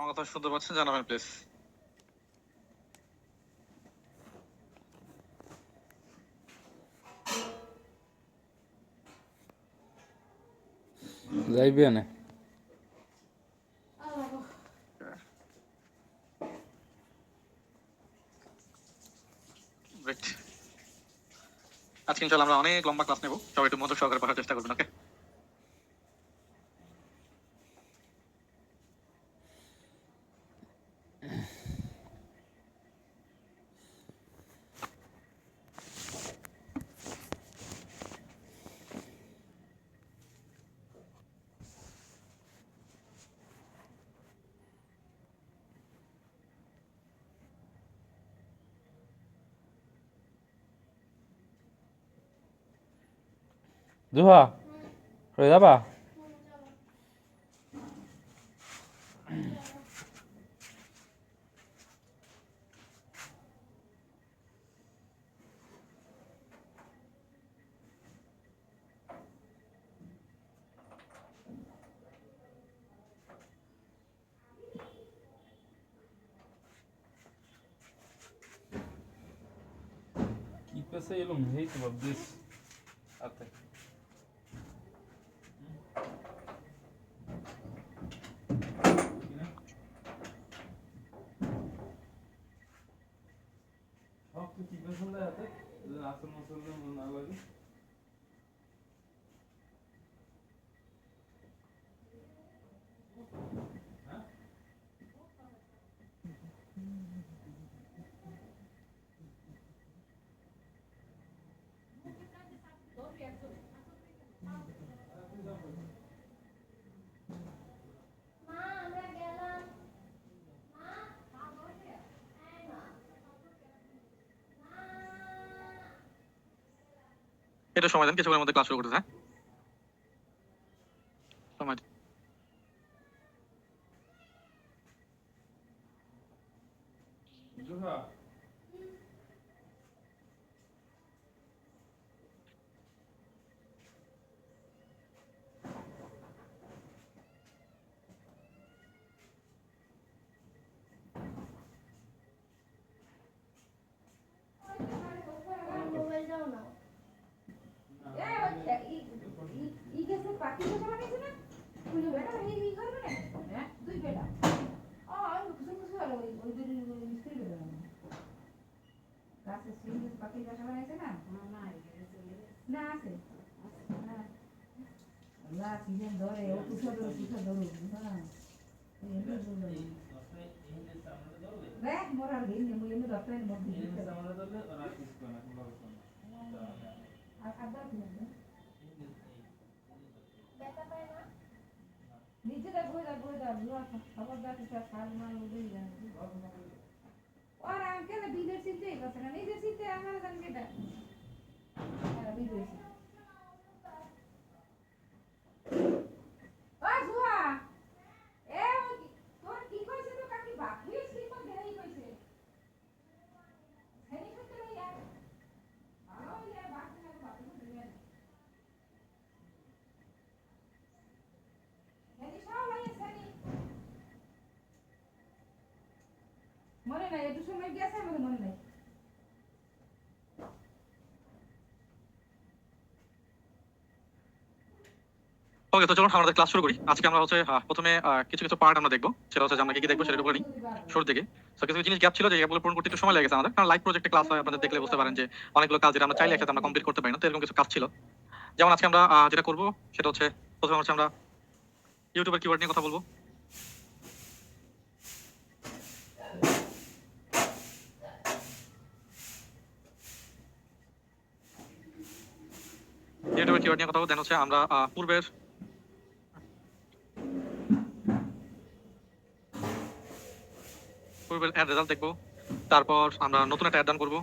আমার কথা শুনতে পাচ্ছেন? জানাবেন প্লিজ। যাইবে না গ্রেট। আজকে ইনশাআল্লাহ আমরা অনেক লম্বা ক্লাস নেব, সবাই একটু মনোযোগ সহকারে পড়ার চেষ্টা করবেন। ওকে, জুহা কই যাবা? কি পেছে এলুম হেই তো ভাবছিস আতে সব কি পেছে না আতে আসল মসল না লাগে এটা সময় দেন, কিছুক্ষণের মধ্যে ক্লাস শুরু করতে। হ্যাঁ, সময় দিন। জুহা মনে নাই একটু সময় গেছে আমাদের মনে নাই। ওকে, তো চলুন আমাদের ক্লাস শুরু করি। আজকে আমরা হচ্ছে প্রথমে কিছু কিছু পার্ট আমরা দেখবো, সেটা হচ্ছে যে আমরা কি কি দেখবো সেটা একটু বলি শুরু থেকে। তো কিছু জিনিস গ্যাপ ছিল, যে গ্যাপগুলো পূরণ করতে একটু সময় লেগেছে আমাদের, কারণ লাইভ প্রজেক্টে ক্লাস হয়, আপনাদের দেখলে বুঝতে পারেন যে অনেকগুলো কাজ যেটা আমরা চাইলে একসাথে আমরা কমপ্লিট করতে পারি না, তো এরকম কিছু কাজ ছিল। যেমন আজকে আমরা যেটা করবো সেটা হচ্ছে, প্রথমে হচ্ছে আমরা ইউটিউবের কিওয়ার্ড নিয়ে কথা বলবো। ইউটিউবের কিওয়ার্ড নিয়ে কথা বলবো, দেন হচ্ছে আমরা পূর্বের অ্যাড রেজাল্ট দেখবো। তারপর আমরা নতুন একটা অ্যাড ডান করবো,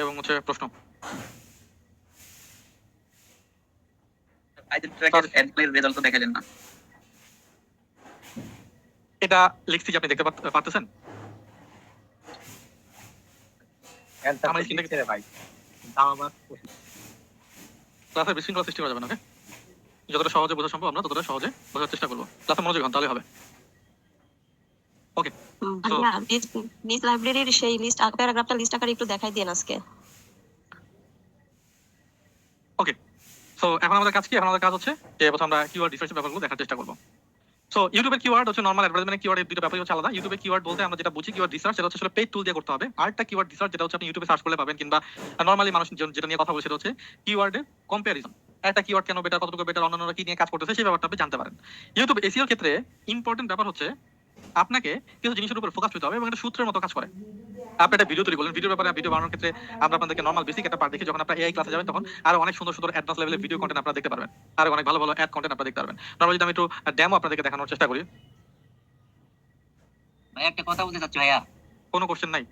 এবং হচ্ছে প্রশ্ন। এটা লিখছি যে আপনি দেখতে পারতেছেন আমার স্ক্রিন থেকে। ভাই ক্লাসের বিশৃঙ্খলা সৃষ্টি করা যাবে না। ওকে, যতটা সহজে বোঝা সম্ভব আমরা ততটা সহজে বোঝার চেষ্টা করবো। ক্লাসে মনোযোগ হন, তাহলে হবে। ওকে, তো ভাইয়া নিজ লাইব্রেরির সেই লিস্ট প্যারাগ্রাফটা লিস্ট আকারে একটু দেখাই দেন আজকে। ওকে, সো এখন আমাদের কাজ কি? এখন আমাদের কাজ হচ্ছে যে প্রথমে আমরা কিওয়ার্ড রিসার্চের ব্যাপারগুলো দেখার চেষ্টা করবো। সো ইউটিউবের কিওয়ার্ড হচ্ছে নরমাল অ্যাডভার্টাইজমেন্টের কিওয়ার্ড, এর দুটো ব্যাপারই হচ্ছে আলাদা। ইউটিউবে কিওয়ার্ড বলতে আমরা যেটা বুঝি কিওয়ার্ড রিসার্চ, সেটা হচ্ছে আসলে পেইড টুল দিয়ে করতে হবে। আরেকটা কিওয়ার্ড রিসার্চ যেটা হচ্ছে আপনি ইউটিউবে সার্চ করলে পাবেন, কিংবা নরমালি মানুষ যেটা নিয়ে কথা বলে সেটা হচ্ছে কিওয়ার্ডের কম্প্যারিজন। একটা কিওয়ার্ড কেন বেটার, কতটুকু বেটার, অন্যান্যরা কি নিয়ে কাজ করতেছে সেই ব্যাপারটা আপনি জানতে পারেন। ইউটিউব এসইওর ক্ষেত্রে ইম্পর্টেন্ট ব্যাপার হচ্ছে আপনাকে কিছু জিনিসের উপর ফোকাস করতে হবে এবং এটা সূত্রের মতো কাজ করে। আপনি একটা ভিডিও তৈরি করলেন, ভিডিওর ব্যাপারে ভিডিও বানানোর ক্ষেত্রে আমরা আপনাদেরকে নরমাল বেসিক একটা পার্ট দেখি। যখন আপনারা এআই ক্লাসে যাবেন তখন আরো অনেক সুন্দর সুন্দর অ্যাডভান্স লেভেলের ভিডিও কন্টেন্ট আপনারা দেখতে পারবেন, আরো অনেক ভালো ভালো অ্যাড কন্টেন্ট আপনারা দেখতে পারবেন। নরমালি যদি আমি একটু ডেমো আপনাদেরকে দেখানোর চেষ্টা করি। ভাইয়া একটা কথা বলতে চাচ্ছি ভাইয়া, কোনো কোশ্চেন নাই,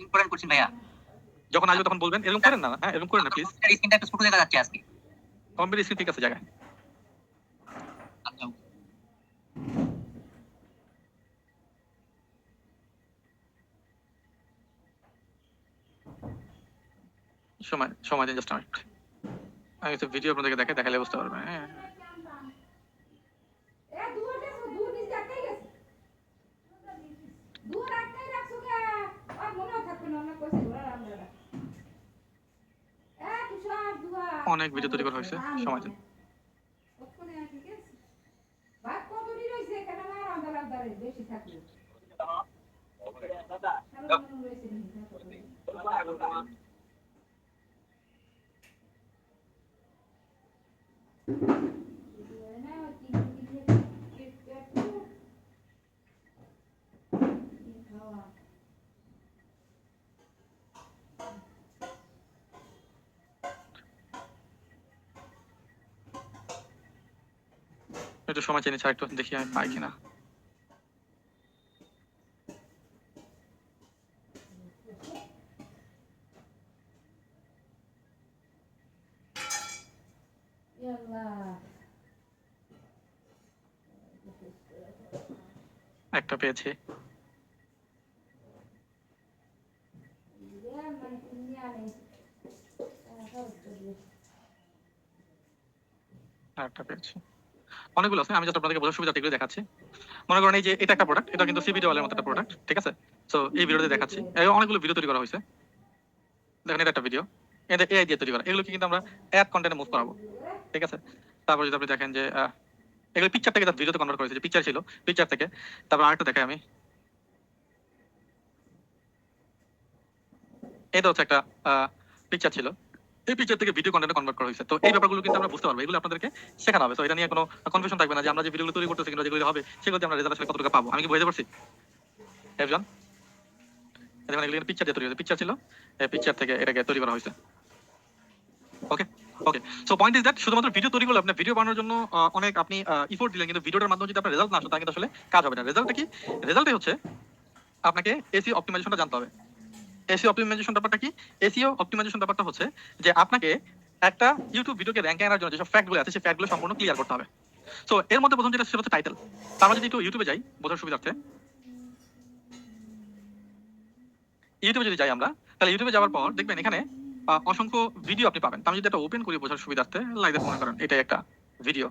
ইম্পর্টেন্ট কোশ্চেন ভাইয়া। যখন আসবে তখন বলবেন। এরকম করেন না, হ্যাঁ এরকম করেন না প্লিজ। স্ক্রিনটা একটু ছোট দেখা যাচ্ছে আজকে। কম্পিউটার স্ক্রিন ঠিক আছে জায়গায়। আচ্ছা, সময় সময় দিন, জাস্ট মিনিট। আমি তো ভিডিও আপনাদেরকে দেখালে বুঝতে পারবেন। হ্যাঁ, এ দূর গেছো, দূর নিচে আটকাই গেছে। দূর আটকাই রাখছো কে? আর মনে থাকবে না, অনেক কইছে ঘোরা আমরা। এ তুষার দুয়া। অনেক ভিডিও তৈরি করা হয়েছে, সময় দিন। ওখানে আর কি গেছে? ভাত কত দিন হইছে কেন না রান্দার আন্দারে বেশি থাকলো। হ্যালো মনে হইছে নি। না কি খাওয়া একটু সময় চেয়ে নিচ্ছি, একটু দেখি আমি পাই কিনা। ইয়াল্লাহ একটা পেয়েছি। ইয়া মানে দুনিয়া নেই একটা পেয়েছি, অনেকগুলো আছে। আমি জাস্ট আপনাদেরকে বোঝার সুবিধা এগুলো দেখাচ্ছি। মনে করেন এই যে এটা একটা প্রোডাক্ট, এটা কিন্তু সিবিডি ওয়ালের মতো একটা প্রোডাক্ট, ঠিক আছে? সো এই ভিডিওতে দেখাচ্ছি, এই অনেকগুলো ভিডিও তৈরি করা হয়েছে। দেখেন এটা একটা ভিডিও, এটা এআই দিয়ে তৈরি করা। এগুলোকে কিন্তু আমরা অ্যাড কন্টেন্টে মুভ করাবো, ঠিক আছে? তারপর যদি আপনি দেখেন যে এগুলো পিকচার থেকে ভিডিওতে কনভার্ট করেছে, যে পিকচার ছিল পিকচার থেকে। তারপর আরেকটা দেখাই আমি, এটা হচ্ছে একটা পিকচার ছিল, এই পিকচার থেকে ভিডিও কন্টেন্টে কনভার্ট করা হয়েছে। তো এই ব্যাপারগুলো কিন্তু আমরা বুঝতে পারবো, এগুলো আপনাদেরকে শেখানো হবে। তো এটা নিয়ে কোনো কনফিউশন থাকবে না যে আমরা যে ভিডিওগুলো তৈরি করতেছি কিংবা যেগুলো হবে সেগুলোতে আমরা রেজাল্ট আসলে কতটুকু পাবো। আমি কি বুঝতে পারছি এভজন? দেখুন এগুলো পিকচার দিয়ে তৈরি হয়েছে, পিকচার ছিল, এই পিকচার থেকে এটাকে তৈরি করা হয়েছে। ওকে ওকে, সো পয়েন্ট ইজ দ্যাট শুধুমাত্র ভিডিও তৈরি করলে আপনি ভিডিও বানানোর জন্য অনেক আপনি ইফোর্ট দিলেন, কিন্তু ভিডিওটার মাধ্যমে যদি আপনার রেজাল্ট না আসে তাহলে কিন্তু আসলে কাজ হবে না। রেজাল্টটা কি? রেজাল্টই হচ্ছে আপনাকে এসইও অপটিমাইজেশনটা জানতে হবে। এসইও অপটিমাইজেশন ব্যাপারটা কি? এসইও অপটিমাইজেশন ব্যাপারটা হচ্ছে যে আপনাকে একটা ইউটিউব ভিডিওকে র্যাঙ্কে আনার জন্য যেসব ফ্যাক্টগুলো আছে সেই ফ্যাক্টগুলো সম্পূর্ণ ক্লিয়ার করতে হবে। সো এর মধ্যে প্রথম যেটা সেটা হচ্ছে টাইটেল। আমরা যদি একটু ইউটিউবে যাই বোঝার সুবিধার্থে, ইউটিউবে যদি যাই আমরা, তাহলে ইউটিউবে যাওয়ার পর দেখবেন এখানে অসংখ্য ভিডিও আপনি পাবেন। আমি যদি একটা ওপেন করি বোঝার সুবিধার্থে, লাইক মনে করেন এটাই একটা ভিডিও।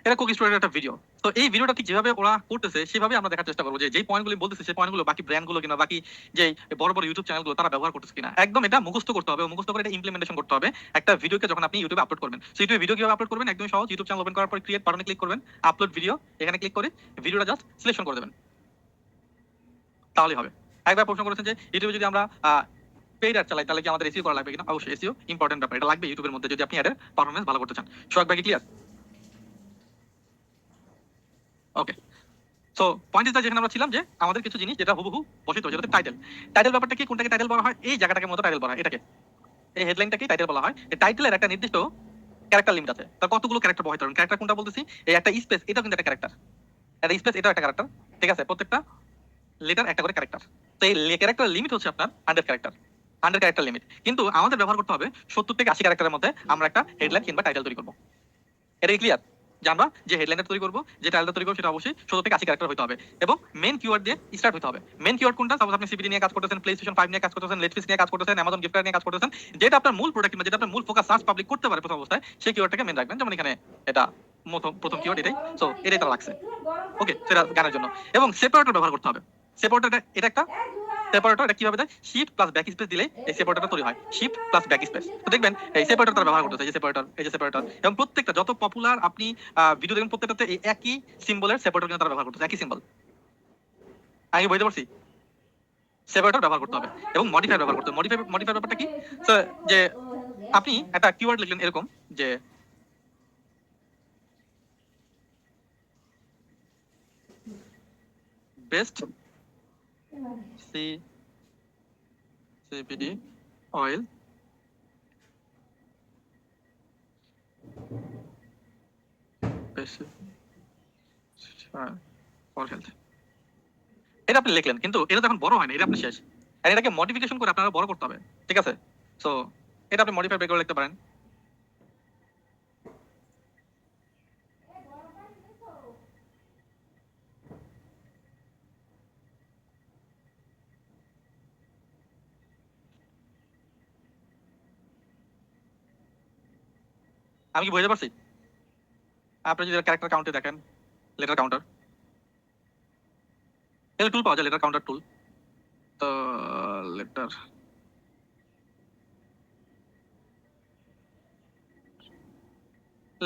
এটা কুকি স্টোরের একটা ভিডিও। তো এই ভিডিওটা ঠিক যেভাবে ওরা করতেছে সেভাবে আমরা দেখার চেষ্টা করবো যে যেই পয়েন্টগুলো বলতেছে সেই পয়েন্টগুলো বাকি ব্র্যান্ডগুলো কিনা বাকি যে বড় বড় ইউটিউব চ্যানেলগুলো তারা ব্যবহার করতেছে কিনা। একদম এটা মুখস্থ করতে হবে, মুখস্থ করে এটা ইমপ্লিমেন্টেশন করতে হবে একটা ভিডিওকে যখন আপনি ইউটিউবে আপলোড করবেন। সো ইউটিউবে ভিডিও কিভাবে আপলোড করবেন? একদম সহজ। ইউটিউব চ্যানেল ওপেন করার পর ক্রিয়েট বাটনে ক্লিক করবেন, আপলোড ভিডিও, এখানে ক্লিক করে ভিডিওটা জাস্ট সিলেকশন করে দেবেন, তাহলেই হবে। একবার প্রশ্ন করেছেন যে ইউটিউবে যদি আমরা পেইড অ্যাড চালাই তাহলে কি আমাদের এসইও করা লাগবে কিনা? অবশ্যই এসইও ইম্পর্টেন্ট ব্যাপার, এটা লাগবে ইউটিউবের মধ্যে যদি আপনি অ্যাডের পারফরম্যান্স ভালো করতে চান। সোহাগ ভাই clear? Okay, so point is যেখানে আমরা ছিলাম যে আমাদের কিছু জিনিস যেটা হুবহু বসিত যেটা টাইটেল। টাইটেল ব্যাপারটা কি? কোনটাকে টাইটেল বলা হয়? এই জায়গাটাকে মতো টাইটেল বলা হয়, এটাকে এই হেডলাইনটাকে টাইটেল বলা হয়। এই টাইটেলের একটা নির্দিষ্ট ক্যারেক্টার লিমিট আছে। তার কতগুলো ক্যারেক্টার বহাইতে পারবেন। ক্যারেক্টার কোনটা বলতেছি? এই একটা স্পেস, এটা কিন্তু একটা ক্যারেক্টার, একটা স্পেস এটাও একটা ক্যারেক্টার, ঠিক আছে? প্রত্যেকটা লেটার একটা করে ক্যারেক্টার। তো এই ক্যারেক্টার লিমিট হচ্ছে আপনার 100 ক্যারেক্টার, 100 ক্যারেক্টার লিমিট। কিন্তু আমাদের ব্যবহার করতে হবে 70 থেকে 80 ক্যারেক্টারের মধ্যে আমরা একটা হেডলাইন কিংবা টাইটেল তৈরি করবো। এটা কি ক্লিয়ার? যে আমরা যে হেডলাইনটা তৈরি করবো, যে টাইটেলটা তৈরি করবো, সেটা অবশ্যই 70 থেকে 80 ক্যারেক্টার হতে হবে এবং মেন কিওয়ার্ড দিয়ে স্টার্ট হতে হবে। মেন কিওয়ার্ড কোনটা? সাপোজ আপনি সিপিডি নিয়ে কাজ করতেছেন, প্লেস্টেশন 5 নিয়ে কাজ করতেছেন, লেটফিস নিয়ে কাজ করতেছেন, অ্যামাজন গিফট কার্ড নিয়ে কাজ করতেছেন, যেটা আপনার মূল প্রোডাক্ট কিংবা যেটা আপনার মূল ফোকাস সার্চ পাবলিক করতে পারে প্রথম অবস্থায়, সেই কিওয়ার্ডটাকে মেন রাখবেন। যেমন এখানে এটা প্রথম কিওয়ার্ড এটাই, সো এটাই তারা রাখছে। ওকে, সেটা গানের জন্য। এবং সেপারেটর ব্যবহার করতে হবে। সেপারেটর এটা একটা সেপারেটর, এটা কিভাবে দেয়? শিফট প্লাস ব্যাক স্পেস দিলে এই সেপারেটরটা তৈরি হয়। শিফট প্লাস ব্যাক স্পেস, তো দেখবেন এই সেপারেটর তারা ব্যবহার করতেছে, এই যে সেপারেটর, এই যে সেপারেটর। এবং প্রত্যেকটা যত পপুলার আপনি ভিডিও দেখবেন, প্রত্যেকটাতে এই একই সিম্বলের সেপারেটর কিন্তু তারা ব্যবহার করতেছে, একই সিম্বল। আমি বুঝতে পারছি। সেপারেটর ব্যবহার করতে হবে এবং মডিফায়ার ব্যবহার করতে হবে। মডিফায়ার ব্যাপারটা কি? যে আপনি একটা কিওয়ার্ড লিখলেন এরকম যে best CPD oil for health, এটা আপনি লিখলেন, কিন্তু এটা তখন বড় হয় না, এটা আপনি শেষ। আর এটাকে মডিফিকেশন করে আপনারা বড় করতে হবে, ঠিক আছে? সো এটা আপনি মডিফাই করে লিখতে পারেন। আমি কি বুঝতে পারছি? আপনি যদি ক্যারেক্টার কাউন্টে দেখেন, লেটার কাউন্টার, এর টুল পাওয়া যায়, লেটার কাউন্টার টুল। তো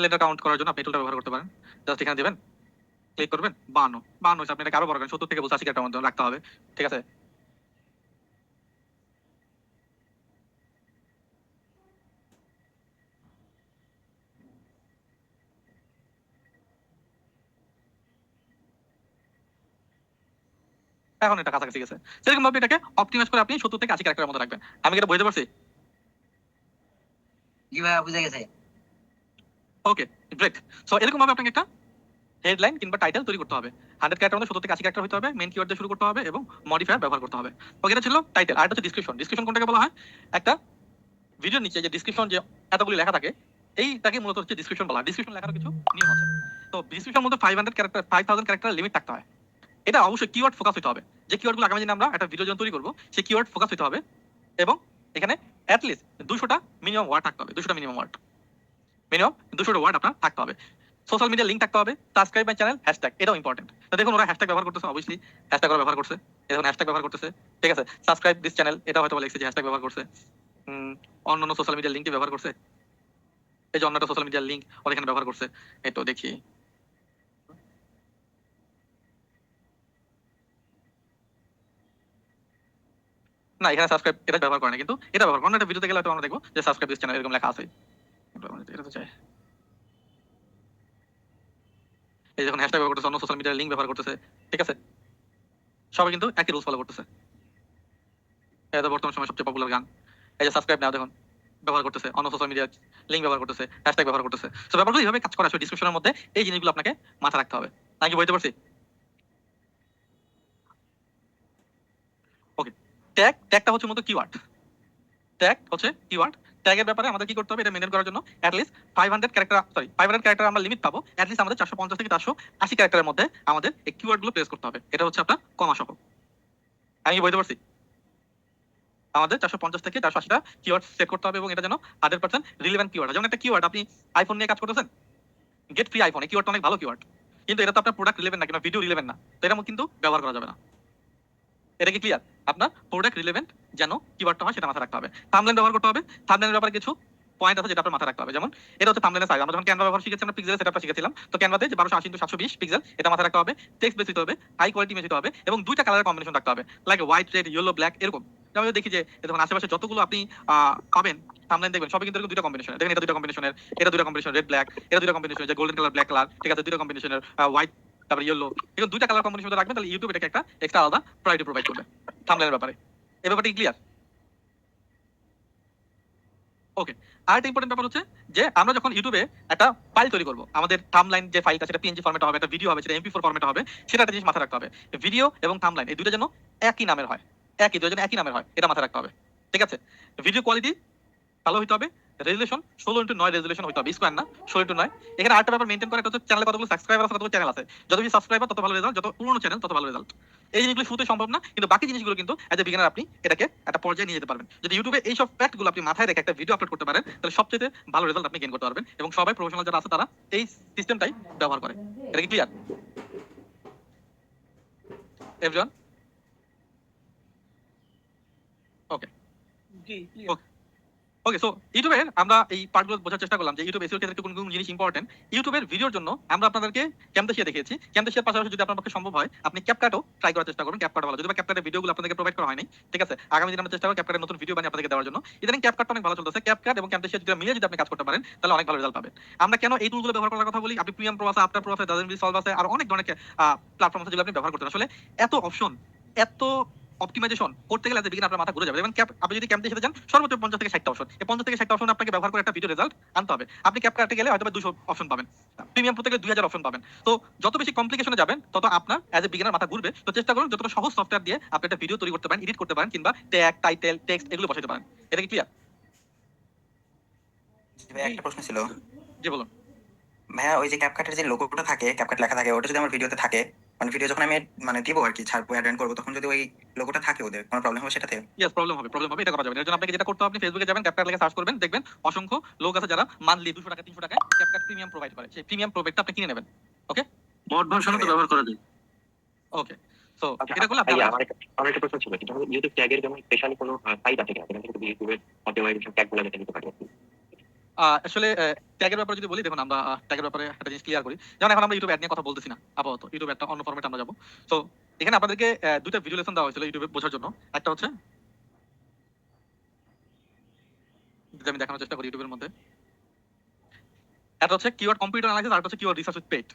লেটার কাউন্ট করার জন্য আপনি টুলটা ব্যবহার করতে পারেন। জাস্ট এখানে দিবেন, ক্লিক করবেন, 52 হচ্ছে, আপনি এটাকে আরো বড় করেন, 70 থেকে 80 ক্যারেক্টার মধ্যে রাখতে হবে, ঠিক আছে? এখন এটা কাছাকাছি গেছে। সেরকম ভাবে এটাকে অপটিমাইজ করে আপনি 70 থেকে 80 ক্যারেক্টারের মধ্যে রাখবেন। আমি কি এটা বুঝতে পারছি? জি ভাইয়া বুঝে গেছে। ওকে, গ্রেট। সো এরকম ভাবে আপনাকে একটা হেডলাইন কিংবা টাইটেল তৈরি করতে হবে। 100 ক্যারেক্টার মধ্যে 70 থেকে 80 ক্যারেক্টার হতে হবে, মেন কিওয়ার্ড দিয়ে শুরু করতে হবে এবং মডিফায়ার ব্যবহার করতে হবে। ওকে, এটা ছিল টাইটেল। আর এটা হচ্ছে ডিসক্রিপশন। ডিসক্রিপশন কোনটাকে বলা হয়? একটা ভিডিওর নিচে যে ডিসক্রিপশন, যে এতগুলি লেখা থাকে, এইটাকে মূলত হচ্ছে ডিসক্রিপশন বলা হয়। ডিসক্রিপশন লেখার কিছু নিয়ম আছে। তো ডিসক্রিপশনের মধ্যে 500 ক্যারেক্টার, 5000 ক্যারেক্টার লিমিট থাকতে হয়। এটা অবশ্যই কিওয়ার্ড ফোকাস হতে হবে। যে কিওয়ার্ডগুলো আগামী দিনে আমরা একটা ভিডিও যখন তৈরি করবো, সেই কিওয়ার্ড ফোকাস হতে হবে এবং এখানে অ্যাট লিস্ট 200টা মিনিমাম ওয়ার্ড থাকতে হবে। 200টা মিনিমাম ওয়ার্ড, মিনিমাম 200টা ওয়ার্ড আপনার থাকতে হবে। সোশ্যাল মিডিয়া লিঙ্ক থাকতে হবে, সাবস্ক্রাইব মাই চ্যানেল, হ্যাশট্যাগ, এটাও ইম্পর্টেন্ট। তো দেখুন ওরা হ্যাশট্যাগ ব্যবহার করতেছে, অবভিয়াসলি হ্যাশট্যাগ ওরা ব্যবহার করছে, এখন হ্যাশট্যাগ ব্যবহার করতেছে, ঠিক আছে? সাবস্ক্রাইব দিস চ্যানেল, এটা হয়তো লিখছে যে হ্যাশট্যাগ ব্যবহার করছে। অন্যান্য সোশ্যাল মিডিয়ার লিঙ্কটি ব্যবহার করছে, এই যে অন্যটা সোশ্যাল মিডিয়ার লিঙ্ক ওরা এখানে ব্যবহার করছে। এই তো দেখি, না এখানে সাবস্ক্রাইব এটা ব্যবহার করে না, কিন্তু এটা ব্যবহার করে। একটা ভিডিওতে গেলে হয়তো আমরা দেখবো যে সাবস্ক্রাইব দিস চ্যানেল এরকম লেখা আছে। এটা তো চাই, এই যখন হ্যাশট্যাগ ব্যবহার করতেছে, অন্য সোশ্যাল মিডিয়ার লিঙ্ক ব্যবহার করতেছে, ঠিক আছে? সবাই কিন্তু একই রুলস ফলো করতেছে। এটা বর্তমান সময় সবচেয়ে পপুলার গান। এই যে সাবস্ক্রাইব নাও, দেখুন ব্যবহার করতেছে, অন্য সোশ্যাল মিডিয়ার লিঙ্ক ব্যবহার করতেছে, হ্যাশট্যাগ ব্যবহার করতেছে। তো ব্যাপারগুলো এইভাবে কাজ করা আসলে ডিসক্রিপশনের মধ্যে এই জিনিসগুলো আপনাকে মাথায় রাখতে হবে। আমি কি বলতে পারছি? ওকে, ট্যাগটা হচ্ছে মূলত কিওয়ার্ড। ট্যাগ হচ্ছে কিওয়ার্ড। ট্যাগের ব্যাপারে আমাদের কি করতে হবে? এটা মেনটেন করার জন্য অ্যাট লিস্ট 500 ক্যারেক্টার আমরা লিমিট পাবো। অ্যাট লিস্ট আমাদের 450 থেকে 480 ক্যারেক্টারের মধ্যে আমাদের এই কিওয়ার্ডগুলো প্লেস করতে হবে। এটা হচ্ছে আপনার কমা সহ। আমি কি বলতে পারছি? আমাদের 450 থেকে 480টা কিওয়ার্ড সেট করতে হবে এবং এটা যেন 100% রিলেভেন্ট কিওয়ার্ড। যেমন একটা কিওয়ার্ড, আপনি আইফোন নিয়ে কাজ করতেছেন, গেট ফ্রি আইফোন, এই কিওয়ার্ডটা অনেক ভালো কিওয়ার্ড, কিন্তু এটা তো আপনার প্রোডাক্ট রিলেভেন্ট না কিংবা ভিডিও রিলেভেন্ট না, তো এটা কিন্তু ব্যবহার করা যাবে না। এটা কি ক্লিয়ার? আপনার প্রোডাক্ট রিলেভেন্ট যেন কিওয়ার্ডটা হয় সেটা মাথায় রাখতে হবে। থাম্বনেল ব্যবহার করতে হবে। থাম্বনেলের ব্যাপারে কিছু পয়েন্ট আছে যেটা আপনার মাথায় রাখতে হবে। যেমন এটা হচ্ছে থাম্বনেলের সাইজ। আমরা যখন ক্যানভা ব্যবহার শিখেছি, আমরা পিক্সেলের সেটআপটা শিখেছিলাম। তো ক্যানভাতে যে 1280x720 পিক্সেল, এটা মাথায় রাখতে হবে। টেক্সট বেস হতে হবে, হাই কোয়ালিটি ইমেজ হতে হবে এবং দুইটা কালারের কম্বিনেশন রাখতে হবে, like white, red, yellow, black, এরকম। যেমন দেখি যে যখন আশেপাশে যতগুলো আপনি পাবেন থাম্বনেল দেখবেন, সবই কিন্তু এরকম দুইটা কম্বিনেশন। দেখেন এটা দুইটা কম্বিনেশনের, এটা দুইটা কম্বিনেশন, রেড ব্ল্যাক, এটা দুইটা কম্বিনেশন, যে গোল্ডেন কালার, ব্ল্যাক কালার, ঠিক আছে? দুইটা কম্বিনেশনের, হোয়াইট তারপর ইয়েলো, এরকম দুইটা কালার কম্বিনেশন রাখবেন, তাহলে ইউটিউব এটাকে একটা এক্সট্রা আলাদা প্রায়োরিটি প্রোভাইড করবে থাম্বনেলের ব্যাপারে। এই ব্যাপারটা ক্লিয়ার? ওকে, আরেকটা ইম্পর্টেন্ট ব্যাপার হচ্ছে যে আমরা যখন ইউটিউবে একটা ফাইল তৈরি করবো, আমাদের থাম্বলাইন যে ফাইলটা, সেটা পিএনজি ফরম্যাটে হবে, একটা ভিডিও হবে সেটা এমপি4 ফরম্যাটে হবে, সেটা একটা জিনিস মাথায় রাখতে হবে। ভিডিও এবং থাম্বলাইন এই দুইটা যেন একই নামের হয়, দুইজন একই নামের হয়, এটা মাথায় রাখতে হবে, ঠিক আছে? ভিডিও কোয়ালিটি ভালো হতে হবে, রেজুলেশন 16:9 রেজুলেশন হইতে হবে, স্কোয়ার না, 16:9। এখানে আরেকটা ব্যাপার মেনটেন করে, একটা হচ্ছে চ্যানেলে কতগুলো সাবস্ক্রাইবার আছে, কতগুলো চ্যানেল আছে। যত বেশি সাবস্ক্রাইবার তত ভালো রেজাল্ট, যত পুরনো চ্যানেল তত ভালো রেজাল্ট। এই জিনিসগুলো শুরুতে সম্ভব না, কিন্তু বাকি জিনিসগুলো কিন্তু এজ এ বিগিনার আপনি এটাকে একটা পর্যায়ে নিয়ে যেতে পারবেন। যদি ইউটিউবে এই সব ফ্যাক্টগুলো আপনি মাথায় রেখে একটা ভিডিও আপলোড করতে পারেন, তাহলে সবচেয়ে ভালো রেজাল্ট আপনি গেইন করতে পারবেন। এবং সবাই প্রফেশনাল যারা আছে তারা এই সিস্টেমটাই ব্যবহার করে। এটা কি ক্লিয়ার এভরিওয়ান? ওকে ওকে, সো ইউটিউবের আমরা এই পার্টগুলো বোঝার চেষ্টা করলাম যে ইউটিউব এসইওর ক্ষেত্রে কোন কোন জিনিস ইম্পর্টেন্ট। ইউটিউবের ভিডিওর জন্য আমরা আপনাদেরকে ক্যামতাশিয়া দেখিয়েছি। ক্যামতাশিয়ার পাশাপাশি যদি আপনার পক্ষে সম্ভব হয় আপনি ক্যাপকাটও ট্রাই করার চেষ্টা করুন। ক্যাপকাট ভালো, যদি ক্যাপকাটের ভিডিওগুলো আপনাদেরকে প্রোভাইড করা হয়নি, ঠিক আছে, আগামী দিনে আমরা চেষ্টা করব ক্যাপকাটের নতুন ভিডিও বানিয়ে আপনাদেরকে দেওয়ার জন্য। ইদানিং ক্যাপকাট অনেক ভালো চলতেছে। ক্যাপকাট এবং ক্যামতাশিয়া যদি মিলিয়ে যদি আপনি কাজ করতে পারেন তাহলে অনেক ভালো রেজাল্ট পাবেন। আমরা কেন এই টুলগুলো ব্যবহার করার কথা বলি? আপনি প্রিমিয়াম প্রো আছে, আফটার প্রো আছে, দাজেন বি সলভ আছে, আর অনেক ধরনের প্ল্যাটফর্ম আছে যেগুলো আপনি ব্যবহার করতে পারেন। আসলে এত অপশন, এত অপটিমাইজেশন করতে গেলে বিগিনার আপনার মাথা ঘুরে যাবে। যেমন আপনি যদি ক্যাম্পে সাথে যান সর্বোচ্চ 50 থেকে 60টা অপশন, এই 50 থেকে 60টা অপশন আপনাকে ব্যবহার করে একটা ভিডিও রেজাল্ট আনতে হবে। আপনি ক্যাপকাটে গেলে হয়তো 200 অপশন পাবেন, প্রিমিয়াম প্রো গেলে 2000 অপশন পাবেন। তো যত বেশি কমপ্লিকেশনে যাবেন তত আপনার এজ এ বিগিনার মাথা ঘুরবে। তো চেষ্টা করুন যতটা সহজ সফটওয়্যার দিয়ে আপনি একটা ভিডিও তৈরি করতে পারেন, এডিট করতে পারেন, কিংবা ট্যাগ, টাইটেল, টেক্সট এগুলো বসাতে পারেন। এটা কি ক্লিয়ার? ভাই একটা প্রশ্ন ছিল। জি বলুন। ভাইয়া ওই যে ক্যাপকাটের যে লোগোটা থাকে, ক্যাপকাট লেখা থাকে, ওটা যদি আমার ভিডিওতে থাকে, মানে ভিডিও যখন আমি দিব আর কি, ছাড়বো, অ্যাড করবো, তখন যদি ওই লোগোটা থাকে ওদের কোনো প্রবলেম হবে সেটাতে? ইয়েস, প্রবলেম হবে, এটা করা যাবে না। এর জন্য আপনাকে যেটা করতে হবে, আপনি ফেসবুকে যাবেন, ক্যাপকাট লিখে সার্চ করবেন, দেখবেন অসংখ্য লোক আছে যারা মান্থলি 200 টাকা 300 টাকায় ক্যাপকাট প্রিমিয়াম প্রোভাইড করে। সেই প্রিমিয়াম প্রোভাইডটা আপনি কিনে নেবেন। ওকে, মড ভার্সনও তো ব্যবহার করা যায়। ওকে, সো এটা করলে আপনি আমার একটা প্রশ্ন ছিল, যেটা হলো ইউটিউব ট্যাগের যেমন স্পেশালি কোনো সাইট আছে কিনা, যেখান থেকে ইউটিউবের অপটিমাইজেশন ট্যাগগুলো যেটা নিতে পারি। আসলে ট্যাগের ব্যাপারে যদি বলি, দেখুন আমরা ট্যাগের ব্যাপারে একটা জিনিস ক্লিয়ার করি। যেমন এখন আমরা ইউটিউব অ্যাড নিয়ে কথা বলতেছি না, আপাতত ইউটিউব একটা অন্য ফরম্যাটে আমরা যাবো। সো এখানে আপনাদেরকে দুইটা ভিডিও লেসন দেওয়া হয়েছিল ইউটিউবে বোঝার জন্য। একটা হচ্ছে, যদি আমি দেখানোর চেষ্টা করি ইউটিউবের মধ্যে, একটা হচ্ছে কিওয়ার্ড কম্পিউটার অ্যানালাইসিস, আর একটা হচ্ছে কিওয়ার্ড রিসার্চ উইথ পেইড।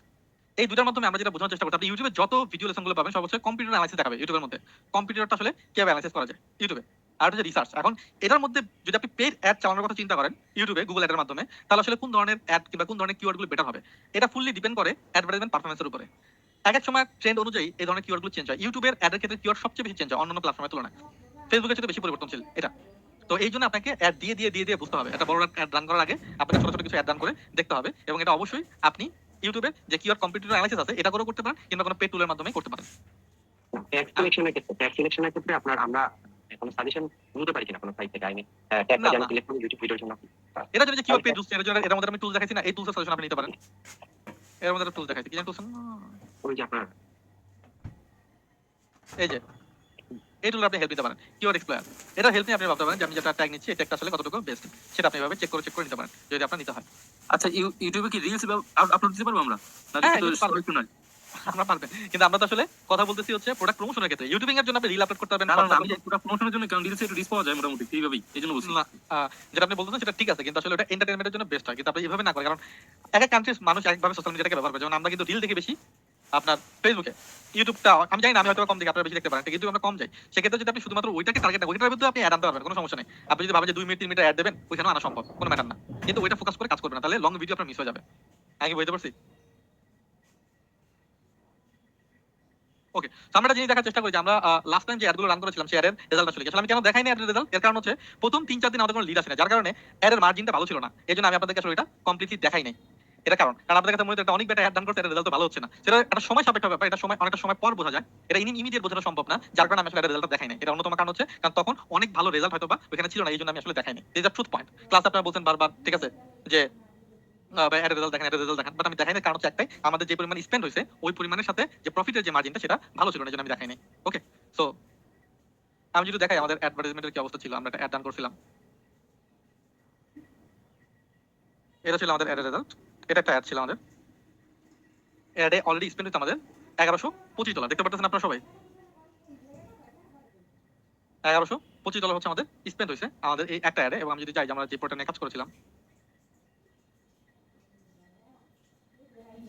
এই দুটার মাধ্যমে আমরা যেটা বোঝানোর চেষ্টা করছি, আপনি ইউটিউবে যত ভিডিও লেসনগুলো পাবেন সব হচ্ছে কম্পিউটার অ্যানালাইসিস দেখাবে ইউটিউবের মধ্যে। কম্পিউটারটা আসলে কিভাবে অ্যানালাইসিস করা যায় ইউটিউবে, আর হচ্ছে রিসার্চ। এখন এটার মধ্যে যদি আপনি পেইড অ্যাড চালানোর কথা চিন্তা করেন ইউটিউবে গুগল অ্যাডের মাধ্যমে, তাহলে আসলে কোন ধরনের অ্যাড কিংবা কোন ধরনের কিওয়ার্ডগুলো বেটার হবে, এটা ফুললি ডিপেন্ড করে অ্যাডভার্টাইজমেন্ট পারফরম্যান্সের উপরে। এক এক সময় ট্রেন্ড অনুযায়ী এই ধরনের কিওয়ার্ডগুলো চেঞ্জ হয়। ইউটিউবের অ্যাডের ক্ষেত্রে কিওয়ার্ড সবচেয়ে বেশি চেঞ্জ হয় অন্যান্য প্ল্যাটফর্মের তুলনায়, ফেসবুকের চেয়ে বেশি পরিবর্তনশীল এটা। তো এই জন্য আপনাকে অ্যাড দিয়ে বুঝতে হবে। একটা বড় অ্যাড রান করার আগে আপনাকে ছোট ছোট কিছু অ্যাড রান করে দেখতে হবে, এবং এটা অবশ্যই আপনি ইউটিউবে যে কিওয়ার্ড কম্পিউটার অ্যানালাইসিস আছে এটা করেও করতে পারেন, কিংবা কোনো পেড টুলের মাধ্যমে করতে পারেন। ট্যাগ সিলেকশনের ক্ষেত্রে আমরা কোনো সাজেশন নিতে পারি কিনা কোনো সাইট থেকে? আই মিন ট্যাগটা যেন সিলেক্ট করি ইউটিউব ভিডিওর জন্য। এটা যদি কিওয়ার্ড পেজ এর জন্য এর মধ্যে আমি টুলস দেখাইছি না, এই টুলসের সাজেশন আপনি নিতে পারেন। এর মধ্যে টুলস দেখাইছি, কি জানেন টুলস? ওই যে আপনার এই যে এই টুল আপনি হেল্প নিতে পারেন, কিওয়ার্ড এক্সপ্লোরার। এটা হেল্প নিয়ে আপনি ভাবতে পারেন যে আমি যেটা ট্যাগ নিচ্ছি এই ট্যাগটা আসলে কতটুকু বেস্ট, সেটা আপনি এভাবে চেক করে নিতে পারেন যদি আপনার নিতে হয়। আচ্ছা, ইউটিউবে কি রিলস আপলোড দিতে পারবো আমরা? হ্যাঁ, আমরা পারবেন, কিন্তু আমরা তো আসলে কথা বলতেছি হচ্ছে প্রোডাক্ট প্রমোশনের ক্ষেত্রে। ইউটিউবিং এর জন্য আপনি রিল আপলোড করতে পারবেন, আমি পুরো প্রমোশনের জন্য কারণ রিলসে একটু রিস্ক পাওয়া যায় মোটামুটি, এইভাবেই এইজন্য বলছি। না, যেটা আপনি বলতেছেন সেটা ঠিক আছে, কিন্তু আসলে ওটা এন্টারটেইনমেন্টের জন্য বেস্ট হয়। কিন্তু আপনি এইভাবে না করেন, কারণ এক এক কান্ট্রির মানুষ একভাবে সোশ্যাল মিডিয়াটাকে ব্যবহার করে। যেমন আমরা কিন্তু রিল দেখি বেশি আপনার ফেসবুকে, ইউটিউবটা আমি জানি না, আমি হয়তো কম দেখি, আপনারা বেশি দেখতে পারেন, কিন্তু আমরা কম যাই। সেক্ষেত্রে যদি আপনি শুধুমাত্র ওইটাকে টার্গেট না, ওইটার ভিতরে আপনি অ্যাড আনতে পারবেন, কোনো সমস্যা নেই। আপনি যদি ভাবেন যে 2 মিনিট 3 মিনিট অ্যাড দেবেন, ওইখানেও আনা সম্ভব, কোনো ম্যাটার না। কিন্তু ওইটা ফোকাস করে কাজ করবেন না, তাহলে লং ভিডিও আপনার মিস হয়ে যাবে। আমি বুঝতে পারছি। ওকে, তো আমরা একটা জিনিস দেখার চেষ্টা করি যে আমরা লাস্ট টাইম যে অ্যাডগুলো রান করেছিলাম সেই অ্যাডের রেজাল্ট আসলে আসলে আমি কেন দেখাইনি অ্যাডের রেজাল্ট? এর কারণ হচ্ছে প্রথম 3-4 দিন আমাদের কোনো লিড আসে না, যার কারণে অ্যাডের মার্জিনটা ভালো ছিল না। এই জন্য আমি আপনাদেরকে আসলে এটা কমপ্লিটলি দেখাই নাই। এটা কারণ আপনাদের কাছে মনে হচ্ছে একটা অনেক বেটা অ্যাড রান করতে, এর রেজাল্ট ভালো হচ্ছে না। সেটা একটা সময় সাপেক্ষ ব্যাপার, এটা সময় অনেকটা সময় পর বোঝা যায়, এটা ইমিডিয়েট বোঝানো সম্ভব না, যার কারণে আমি আসলে রেজাল্টটা দেখাই নাই। এটা অন্যতম কারণ হচ্ছে কারণ তখন অনেক ভালো রেজাল্ট হয়তো বা ওখানে ছিল না, এই জন্য আমি আসলে দেখাই নাই। This truth point. ক্লাস আপনারা বলছেন বারবার, ঠিক আছে, যে রেজাল্ট দেখেন, বাট আমি দেখাই না, কারণ হচ্ছে একটাই, আমাদের যে পরিমাণ স্পেন্ড হয়েছে ওই পরিমাণের সাথে যে প্রফিটের যে মার্জিনটা সেটা ভালো ছিল না, এই জন্য আমি দেখাই নাই। ওকে, সো আমি যদি দেখাই আমাদের অ্যাডভার্টাইজমেন্টের কি অবস্থা ছিল, আমরা একটা অ্যাড রান করছিলাম, এটা ছিল আমাদের অ্যাডের রেজাল্ট। এটা একটা অ্যাড ছিল আমাদের, অ্যাডে অলরেডি স্পেন্ড হয়েছে আমাদের $1125। দেখতে পাচ্ছেন আপনারা সবাই, $1125 হচ্ছে আমাদের স্পেন্ড হয়েছে আমাদের এই একটা অ্যাডে। এবং আমি যদি চাই যে আমরা যে প্রোডাক্ট নিয়ে কাজ করেছিলাম,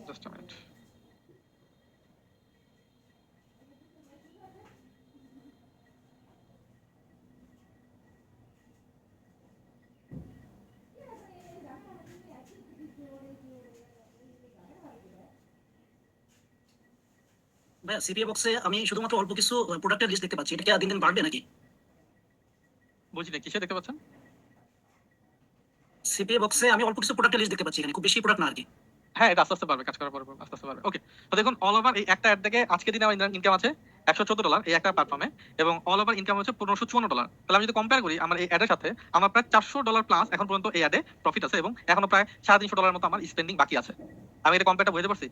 জাস্ট আ মিনিট, ভাইয়া সিপিএ বক্সে আমি শুধুমাত্র অল্প কিছু প্রোডাক্টের লিস্ট দেখতে পাচ্ছি, এটা কি দিন দিন বাড়বে নাকি? বুঝি না কিসে দেখতে পাচ্ছেন? সিপিএ বক্সে আমি অল্প কিছু প্রোডাক্টের লিস্ট দেখতে পাচ্ছি এখানে, খুব বেশি প্রোডাক্ট না আর কি। হ্যাঁ, এটা আস্তে আস্তে পারবে, কাজ করার পর আস্তে আস্তে পারবে। ওকে, তো দেখুন অল ওভার এই একটা অ্যাড থেকে আজকে দিনে আমার ইনকাম আছে $114 এই একটা প্ল্যাটফর্মে, এবং অল ওভার ইনকাম হচ্ছে $1554। তাহলে আমি যদি কম্পেয়ার করি আমার এই অ্যাডের সাথে, আমার প্রায় $400 প্লাস এখন পর্যন্ত এই অ্যাডে প্রফিট আছে, এবং এখনো প্রায় $350 মতো আমার স্পেন্ডিং বাকি আছে। আমি এটা কম্পেয়ারটা বুঝতে পারছি।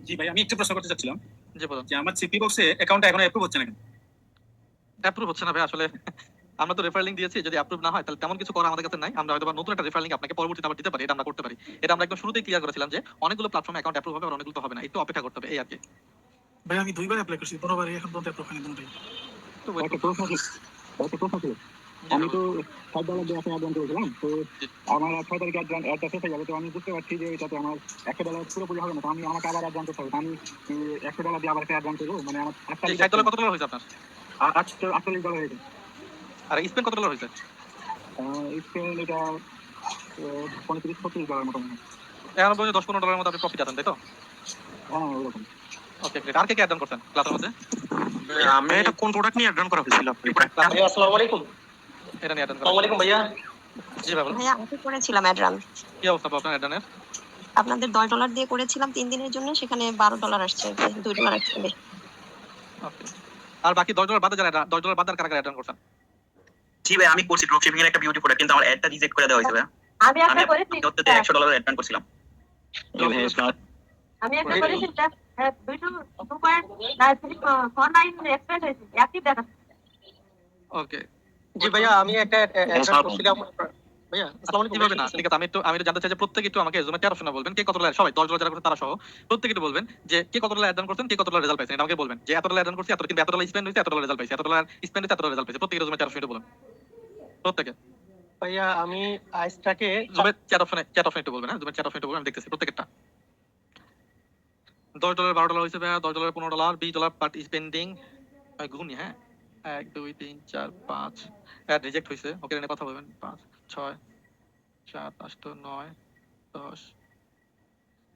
জি ভাই, আমি একটু প্রশ্ন করতে চাচ্ছিলাম যে বলুন, যে আমার সিপি বক্সে অ্যাকাউন্টটা এখনো অ্যাপ্রুভ হচ্ছে না কেন? অ্যাপ্রুভ হচ্ছে না ভাই, আসলে আমরা তো রেফার লিংক দিয়েছি, যদি অ্যাপ্রুভ না হয় তাহলে তেমন কিছু করা আমাদের কাছে নাই। আমরা হয়তো বা নতুন একটা রেফার লিংক আপনাকে পরবর্তীতে আবার দিতে পারি, এটা আমরা করতে পারি। এটা আমরা একদম শুরুতেই ক্লিয়ার করেছিলাম যে অনেকগুলো প্ল্যাটফর্মে অ্যাকাউন্ট অ্যাপ্রুভ হবে আর অনেকগুলো তো হবে না, একটু অপেক্ষা করতে হবে, এই আর কি। ভাই আমি 2বার অ্যাপ্লাই করছি, কোনোবারই এখন পর্যন্ত অ্যাপ্রুভ হয়নি কোনোটাই। তো wait একটা করতে প্রশ্ন ছিল, একটা প্রশ্ন ছিল। হবে। আমি তো $60 দিয়ে একটা অ্যাড করেছিলাম, তো আমার 6 তারিখে অ্যাডটা শেষ হয়ে যাবে, তো আমি বুঝতে পারছি যে এটাতে আমার $100 পুরোপুরি হবে না, তো আমাকে আবার অ্যাড করতে হবে। তো আমি $100 দিয়ে আবার একটা অ্যাড করবো, মানে আমার এই $60 কত ডলার হয়েছে আপনার? $48 হয়েছে। আর স্পেন্ড কত ডলার হয়েছে? স্পেন এটা $35-40 মতো মনে হয়। এখন পর্যন্ত $10-15 মতো আপনি প্রফিট আছেন, তাই তো? হ্যাঁ ওরকম। Okay, great. আর কে কে অ্যাড অন করছেন ক্লাসের মধ্যে? আমি এটা কোন প্রোডাক্ট নিয়ে অ্যাড করা হয়েছিল? আসসালামু আলাইকুম। এটা নিয়ে অ্যাড অন করা। আসসালামু আলাইকুম ভাইয়া। জি ভাই বলুন, ভাইয়া আমি করেছিলাম অ্যাড রান, কি অবস্থা আপনার অ্যাড অনের? আপনাদের $10 দিয়ে করেছিলাম 3 দিনের জন্য, সেখানে $12 আসছে, $2 আসছে। ওকে, আর বাকি $10 বাদে যারা $10 বাদে আর কারা কারা অ্যাড অন করছেন? জি ভাই, আমি করছি ড্রপ শিপিং এর একটা বিউটি প্রোডাক্ট, কিন্তু আমার অ্যাডটা রিজেক্ট করে দেওয়া হয়েছে ভাই। আমি একটা করেছি, যততে $100 অ্যাড করছিলাম। আমি একটা করেছি, এটা 2.49 এক্সপেন্ড হয়েছে, অ্যাক্টিভ দেখাচ্ছে। ওকে, জি ভাইয়া আমি একটা অ্যাড করছিলাম। ভাইয়া আসসালামু আলাইকুম। কিভাবে না? ঠিক আছে, আমি একটু জানতে চাই যে প্রত্যেকে একটু আমাকে জুমে 13 শূন্য বলবেন, কে কত ডলার, সবাই $10 যারা করছেন তারা সহ প্রত্যেকে একটু বলবেন যে কে কত ডলার অ্যাড অন করছেন, কে কত ডলার রেজাল্ট পাইছেন, এটা আমাকে বলবেন যে এত ডলার অ্যাড অন করছি, এত কিন্তু এত ডলার স্পেন্ড হয়েছে, এত ডলার রেজাল্ট পাইছে, এত ডলার স্পেন্ড হয়েছে, এত ডলার রেজাল্ট পাইছে। প্রত্যেকে জুমে 13 শূন্য বলুন, প্রত্যেকে ভাইয়া আমি আইসটাকে জুমে চ্যাট অপশনে একটু বলবেন। হ্যাঁ, জুমে চ্যাট অপশনে একটু বলবেন, আমি দেখতেছি প্রত্যেকটা। $10 $12 হয়েছে ভাইয়া, $10 $15 $20 বাট স্পেন্ডিং গুনি। হ্যাঁ, 1 2 3 4 5 অ্যাড রিজেক্ট হয়েছে। ওকে, এনে কথা বলবেন। 5 6 7 8 9 10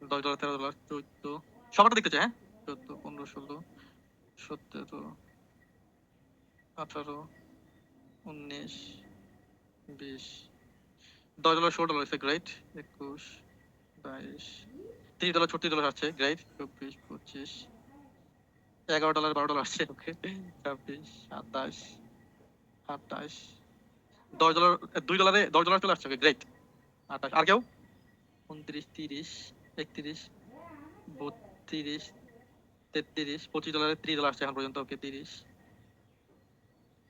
$10 $13 14 সবারটা দেখতে চাই। হ্যাঁ, 14 15 16 17 18 19 20 $10 $16 হয়েছে, গ্রেট। 21 22 $30 $36 আসছে, গ্রেট। 24 25 $11 $12 আসছে, ওকে। 26 27 28 $10 $2 চলে আসছে, ওকে, গ্রেট। 28 আর কেউ? 29 30 31 32 33 $25 $30 আসছে এখন পর্যন্ত, ওকে। 30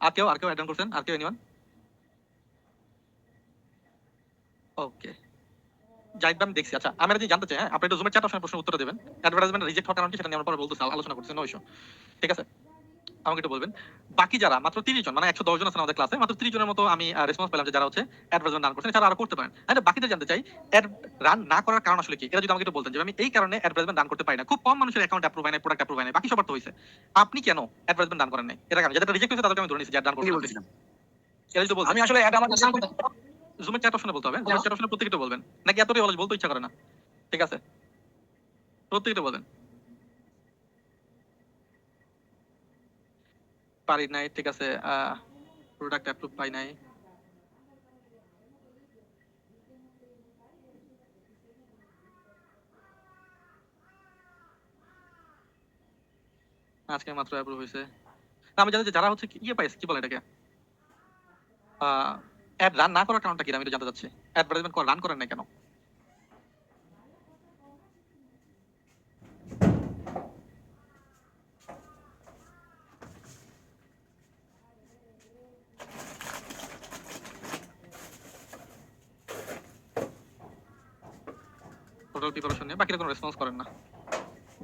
আর কেউ অ্যাড অন করছেন? আর কেউ এনিওয়ান? ওকে, জাহিদ ভাই আমি দেখছি। আচ্ছা, আমি যদি জানতে চাই, হ্যাঁ, আপনি একটু জুমের চ্যাট অপশনে প্রশ্ন উত্তর দেবেন। অ্যাডভার্টাইজমেন্ট রিজেক্ট হওয়ার কারণ কি সেটা নিয়ে আমরা পরে বলতেছি, আলোচনা করতেছি, নো ইস্যু। ঠিক আছে, আমাকে একটু বলবেন বাকি যারা মাত্র 30 জন, মানে 110 জন আছেন আমাদের ক্লাসে, মাত্র 30 জনের মতো আমি রেসপন্স পেলাম যে যারা হচ্ছে অ্যাডভার্টাইজমেন্ট রান করছেন, তারা আরো করতে পারেন। আরে বাকিদের জানতে চাই অ্যাড রান না করার কারণ আসলে কি, এটা যদি আমাকে একটু বলতেন যে আমি এই কারণে অ্যাডভার্টাইজমেন্ট রান করতে পারি না। খুব কম মানুষের অ্যাকাউন্ট অ্যাপ্রুভ হয় না, প্রোডাক্ট অ্যাপ্রুভ হয় না, বাকি সবার তো হইছে। আপনি কেন অ্যাডভার্টাইজমেন্ট রান করেন নাই? এটা কারণ যারা রিজেক্ট হয়েছে তাদেরকে আমি ধরে নিয়েছি যে রান করতে বলছিলাম। এটা যদি বলতেন। আমি আসলে অ্যাড আমার জুমের চ্যাট অপশনে বলতে হবে, জুমের চ্যাট অপশনে প্রত্যেকটা বলবেন, নাকি এতটাই অলস বলতে ইচ্ছা করে না? ঠিক আছে, প্রত্যেকটা বলবেন। পারি নাই, ঠিক আছে। প্রোডাক্ট অ্যাপ্রুভ পাই নাই। আজকে মাত্র অ্যাপ্রুভ হয়েছে। আমি জানি যে যারা হচ্ছে ইয়ে পাইছে, কি বলে এটাকে, অ্যাড রান না করার কারণটা কি আমি একটু জানতে চাচ্ছি। অ্যাডভার্টাইজমেন্ট রান করেন না কেন? টোটাল প্রিপারেশন নিয়ে বাকিরা কোনো রেসপন্স করেন না,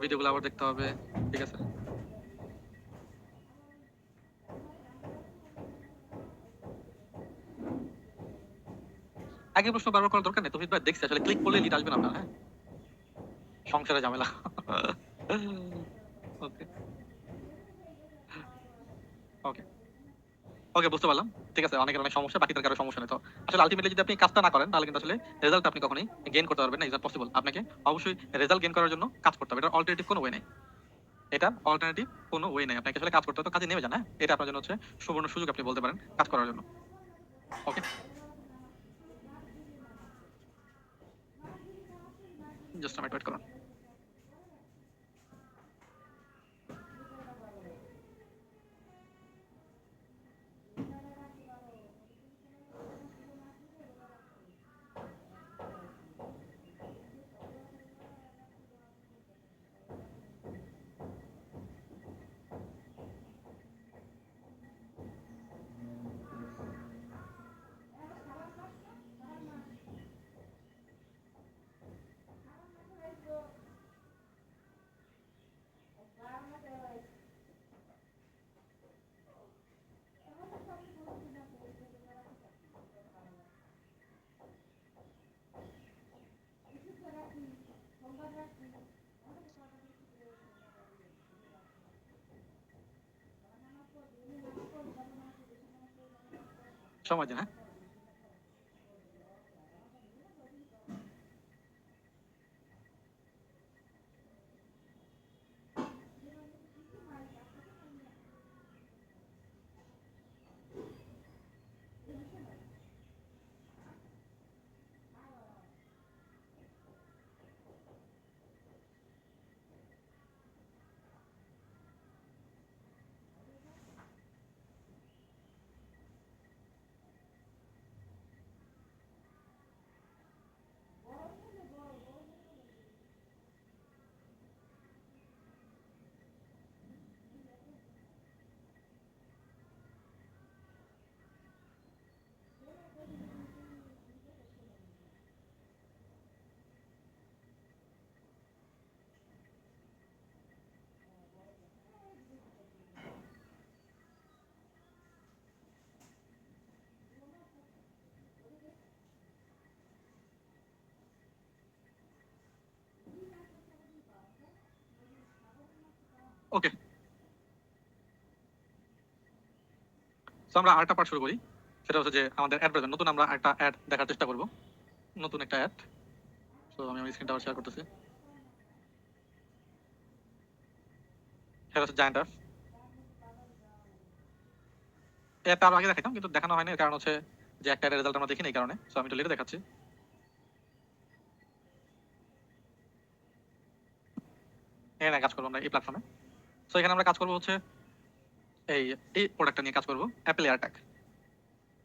ভিডিওগুলো আবার দেখতে হবে। ঠিক আছে, আগে প্রশ্ন বারবার করার দরকার নেই। তৌহিদ ভাই দেখছি আসলে ক্লিক করলে লিড আসবে না আপনার। হ্যাঁ, সংসারে ঝামেলা। ওকে ওকে ওকে, বুঝতে পারলাম। ঠিক আছে, অনেকের অনেক সমস্যা, বাকিদের কারো সমস্যা নেই। তো আসলে আলটিমেটলি যদি আপনি কাজটা না করেন তাহলে কিন্তু আসলে রেজাল্ট আপনি কখনোই গেইন করতে পারবেন না। Is not possible. আপনাকে অবশ্যই রেজাল্ট গেইন করার জন্য কাজ করতে হবে। এটা অল্টারনেটিভ কোনো ওয়ে নেই, এটা অল্টারনেটিভ কোনো ওয়ে নেই। আপনাকে আসলে কাজ করতে হবে, তো কাজে নেমে যান। হ্যাঁ, এটা আপনার জন্য হচ্ছে সুবর্ণ সুযোগ, আপনি বলতে পারেন, কাজ করার জন্য। ওকে। জাস্ট আমি ওয়েট করুন। সময় দিন, হ্যাঁ। ওকে, তো আমরা আরেকটা পার্ট শুরু করি। সেটা হচ্ছে যে আমাদের অ্যাড বাজার নতুন আমরা একটা অ্যাড দেখার চেষ্টা করব, নতুন একটা অ্যাড। তো আমি আমার স্ক্রিনটা শেয়ার করতেছি। সেটা হচ্ছে জায়ান্ট অ্যাপ। এটা আরো আগে দেখাতাম কিন্তু দেখানো হয়নি, এর কারণ হচ্ছে যে একটা অ্যাডের রেজাল্ট আমরা দেখিনি, এই কারণে। সো আমি একটু লিখে দেখাচ্ছি। এখানে কাজ করবো আমরা এই প্ল্যাটফর্মে। সো এখানে আমরা কাজ করবো হচ্ছে এই এই প্রোডাক্টটা নিয়ে কাজ করবো, অ্যাপেল এয়ারট্যাগ।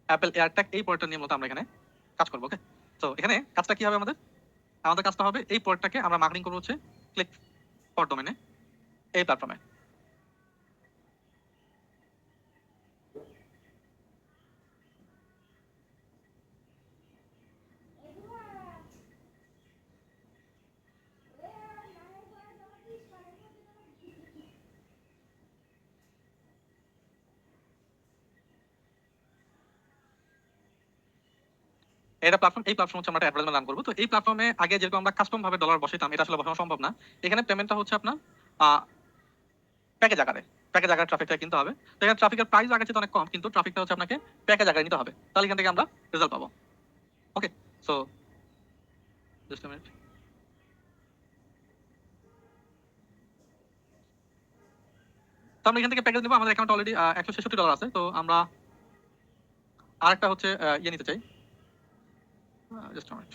অ্যাপেল এয়ারট্যাগ এই প্রোডাক্টটা নিয়ে মূলত আমরা এখানে কাজ করবো। ওকে, তো এখানে কাজটা কি হবে আমাদের? আমাদের কাজটা হবে এই প্রোডাক্টটাকে আমরা মার্কেটিং করবো হচ্ছে ক্লিক ফর ডোমেনে এই প্ল্যাটফর্মে। এটা প্ল্যাটফর্ম, এই প্ল্যাটফর্ম হচ্ছে আমরা অ্যাডভার্টাইজমেন্ট রান করবো। তো এই প্ল্যাটফর্মে আগে যেরকম আমরা কাস্টম ভাবে ডলার বসাইতাম, এটা আসলে বসানো সম্ভব না। এখানে পেমেন্টটা হচ্ছে আপনার প্যাকেজ আকারে, প্যাকেজ আকারে ট্রাফিকটা কিনতে হবে। তো এখানে ট্রাফিকের প্রাইস আগের চেয়ে অনেক কম, কিন্তু ট্রাফিকটা হচ্ছে আপনাকে প্যাকেজ আকারে নিতে হবে, তাহলে এখান থেকে আমরা রেজাল্ট পাবো। ওকে, সো জাস্ট আ মিনিট। তো আমরা এখান থেকে প্যাকেজ নেবো। আমাদের অ্যাকাউন্ট অলরেডি $166 আছে। তো আমরা আরেকটা হচ্ছে ইয়ে নিতে চাই। Just a minute.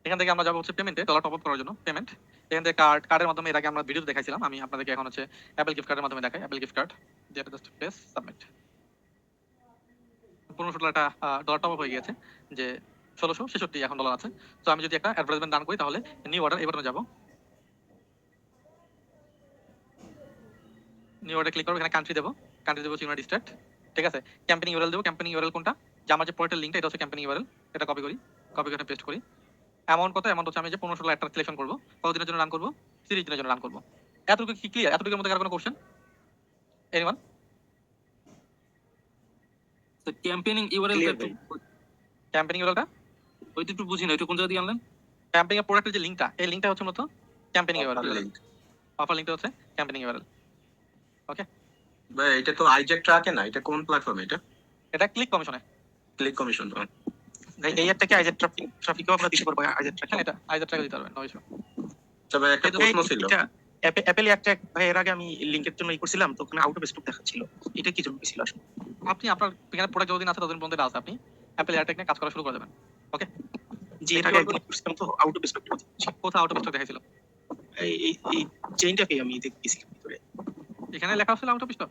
এখান থেকে আমরা যাবো হচ্ছে পেমেন্টে, ডলার টপ আপ করার জন্য পেমেন্ট। এখান থেকে কার্ডের মাধ্যমে, এর আগে আমরা ভিডিওতে দেখাইছিলাম, আমি আপনাদেরকে এখন হচ্ছে অ্যাপেল গিফট কার্ডের মাধ্যমে দেখাই। অ্যাপেল গিফট কার্ড যেটা just press submit. $1500 dollar top up হয়ে গিয়েছে, যে 1666 এখন ডলার আছে। তো আমি যদি একটা অ্যাডভার্টাইজমেন্ট রান করি তাহলে নিউ অর্ডার, এই বাটনে যাবো, নিউ অর্ডার ক্লিক করবো। এখানে কান্ট্রি দেবো, কান্ট্রি দেবো ইউনাইটেড স্টেট। ঠিক আছে, ক্যাম্পেইন ইউআরএল দেবো। ক্যাম্পেইন ইউআরএল কোনটা? যে আমার যে পোর্টাল লিঙ্কটা, এটা হচ্ছে ক্যাম্পেইন ইউআরএল। এটা কপি করি, কপি করে পেস্ট করি। অ্যামাউন্ট কত? অ্যামাউন্ট হচ্ছে আমি যে $1500 একটা সিলেকশন করবো। কতদিনের জন্য রান করবো? 30 দিনের জন্য রান করবো। এতটুকু কি ক্লিয়ার? এতটুকুর মধ্যে কার কোনো কোশ্চেন? এনিওয়ান? তো ক্যাম্পেইনিং ইউআরএল ক্যাম্পেইন ইউআরএলটা ওইটা একটু বুঝি না, এটা কোন জায়গা দিয়ে আনলেন? ক্যাম্পেইন এর প্রোডাক্টের যে লিঙ্কটা, এই লিঙ্কটা হচ্ছে মূলত ক্যাম্পেইন ইউআরএল। অফার লিঙ্কটা হচ্ছে ক্যাম্পেইন ইউআরএল। ওকে ভাই, এটা তো আইজেক ট্রাকে না, এটা কোন প্ল্যাটফর্মে? এটা ক্লিক কমিশনে, ক্লিক কমিশন। এই অ্যাডটাকে আইজেট ট্রাফিকও আমরা দিতে পারবো। আইজেট ট্রাক, হ্যাঁ, এটা আইজেট ট্রাকে দিতে পারবেন, নো ইস্যু। তবে একটা প্রশ্ন ছিল, অ্যাপেল এয়ারট্যাগ ভাই, এর আগে আমি লিংকের জন্য করছিলাম, তো ওখানে আউট অফ স্টক দেখাচ্ছিল। এটা কি জন্য ছিল আসলে? আপনি আপনার এখানে প্রোডাক্ট যতদিন আছে ততদিন পর্যন্ত এটা আছে, আপনি অ্যাপেল এয়ারটেক নিয়ে কাজ করা শুরু করে দেবেন। ওকে, জি এর আগে একবার করছিলাম তো আউট অফ স্টক কোথাও আউট অফ স্টক দেখাইছিল? এই চেইনটাকে আমি দেখতেছি ভিতরে, এখানে লেখা ছিল আউট অফ স্টক।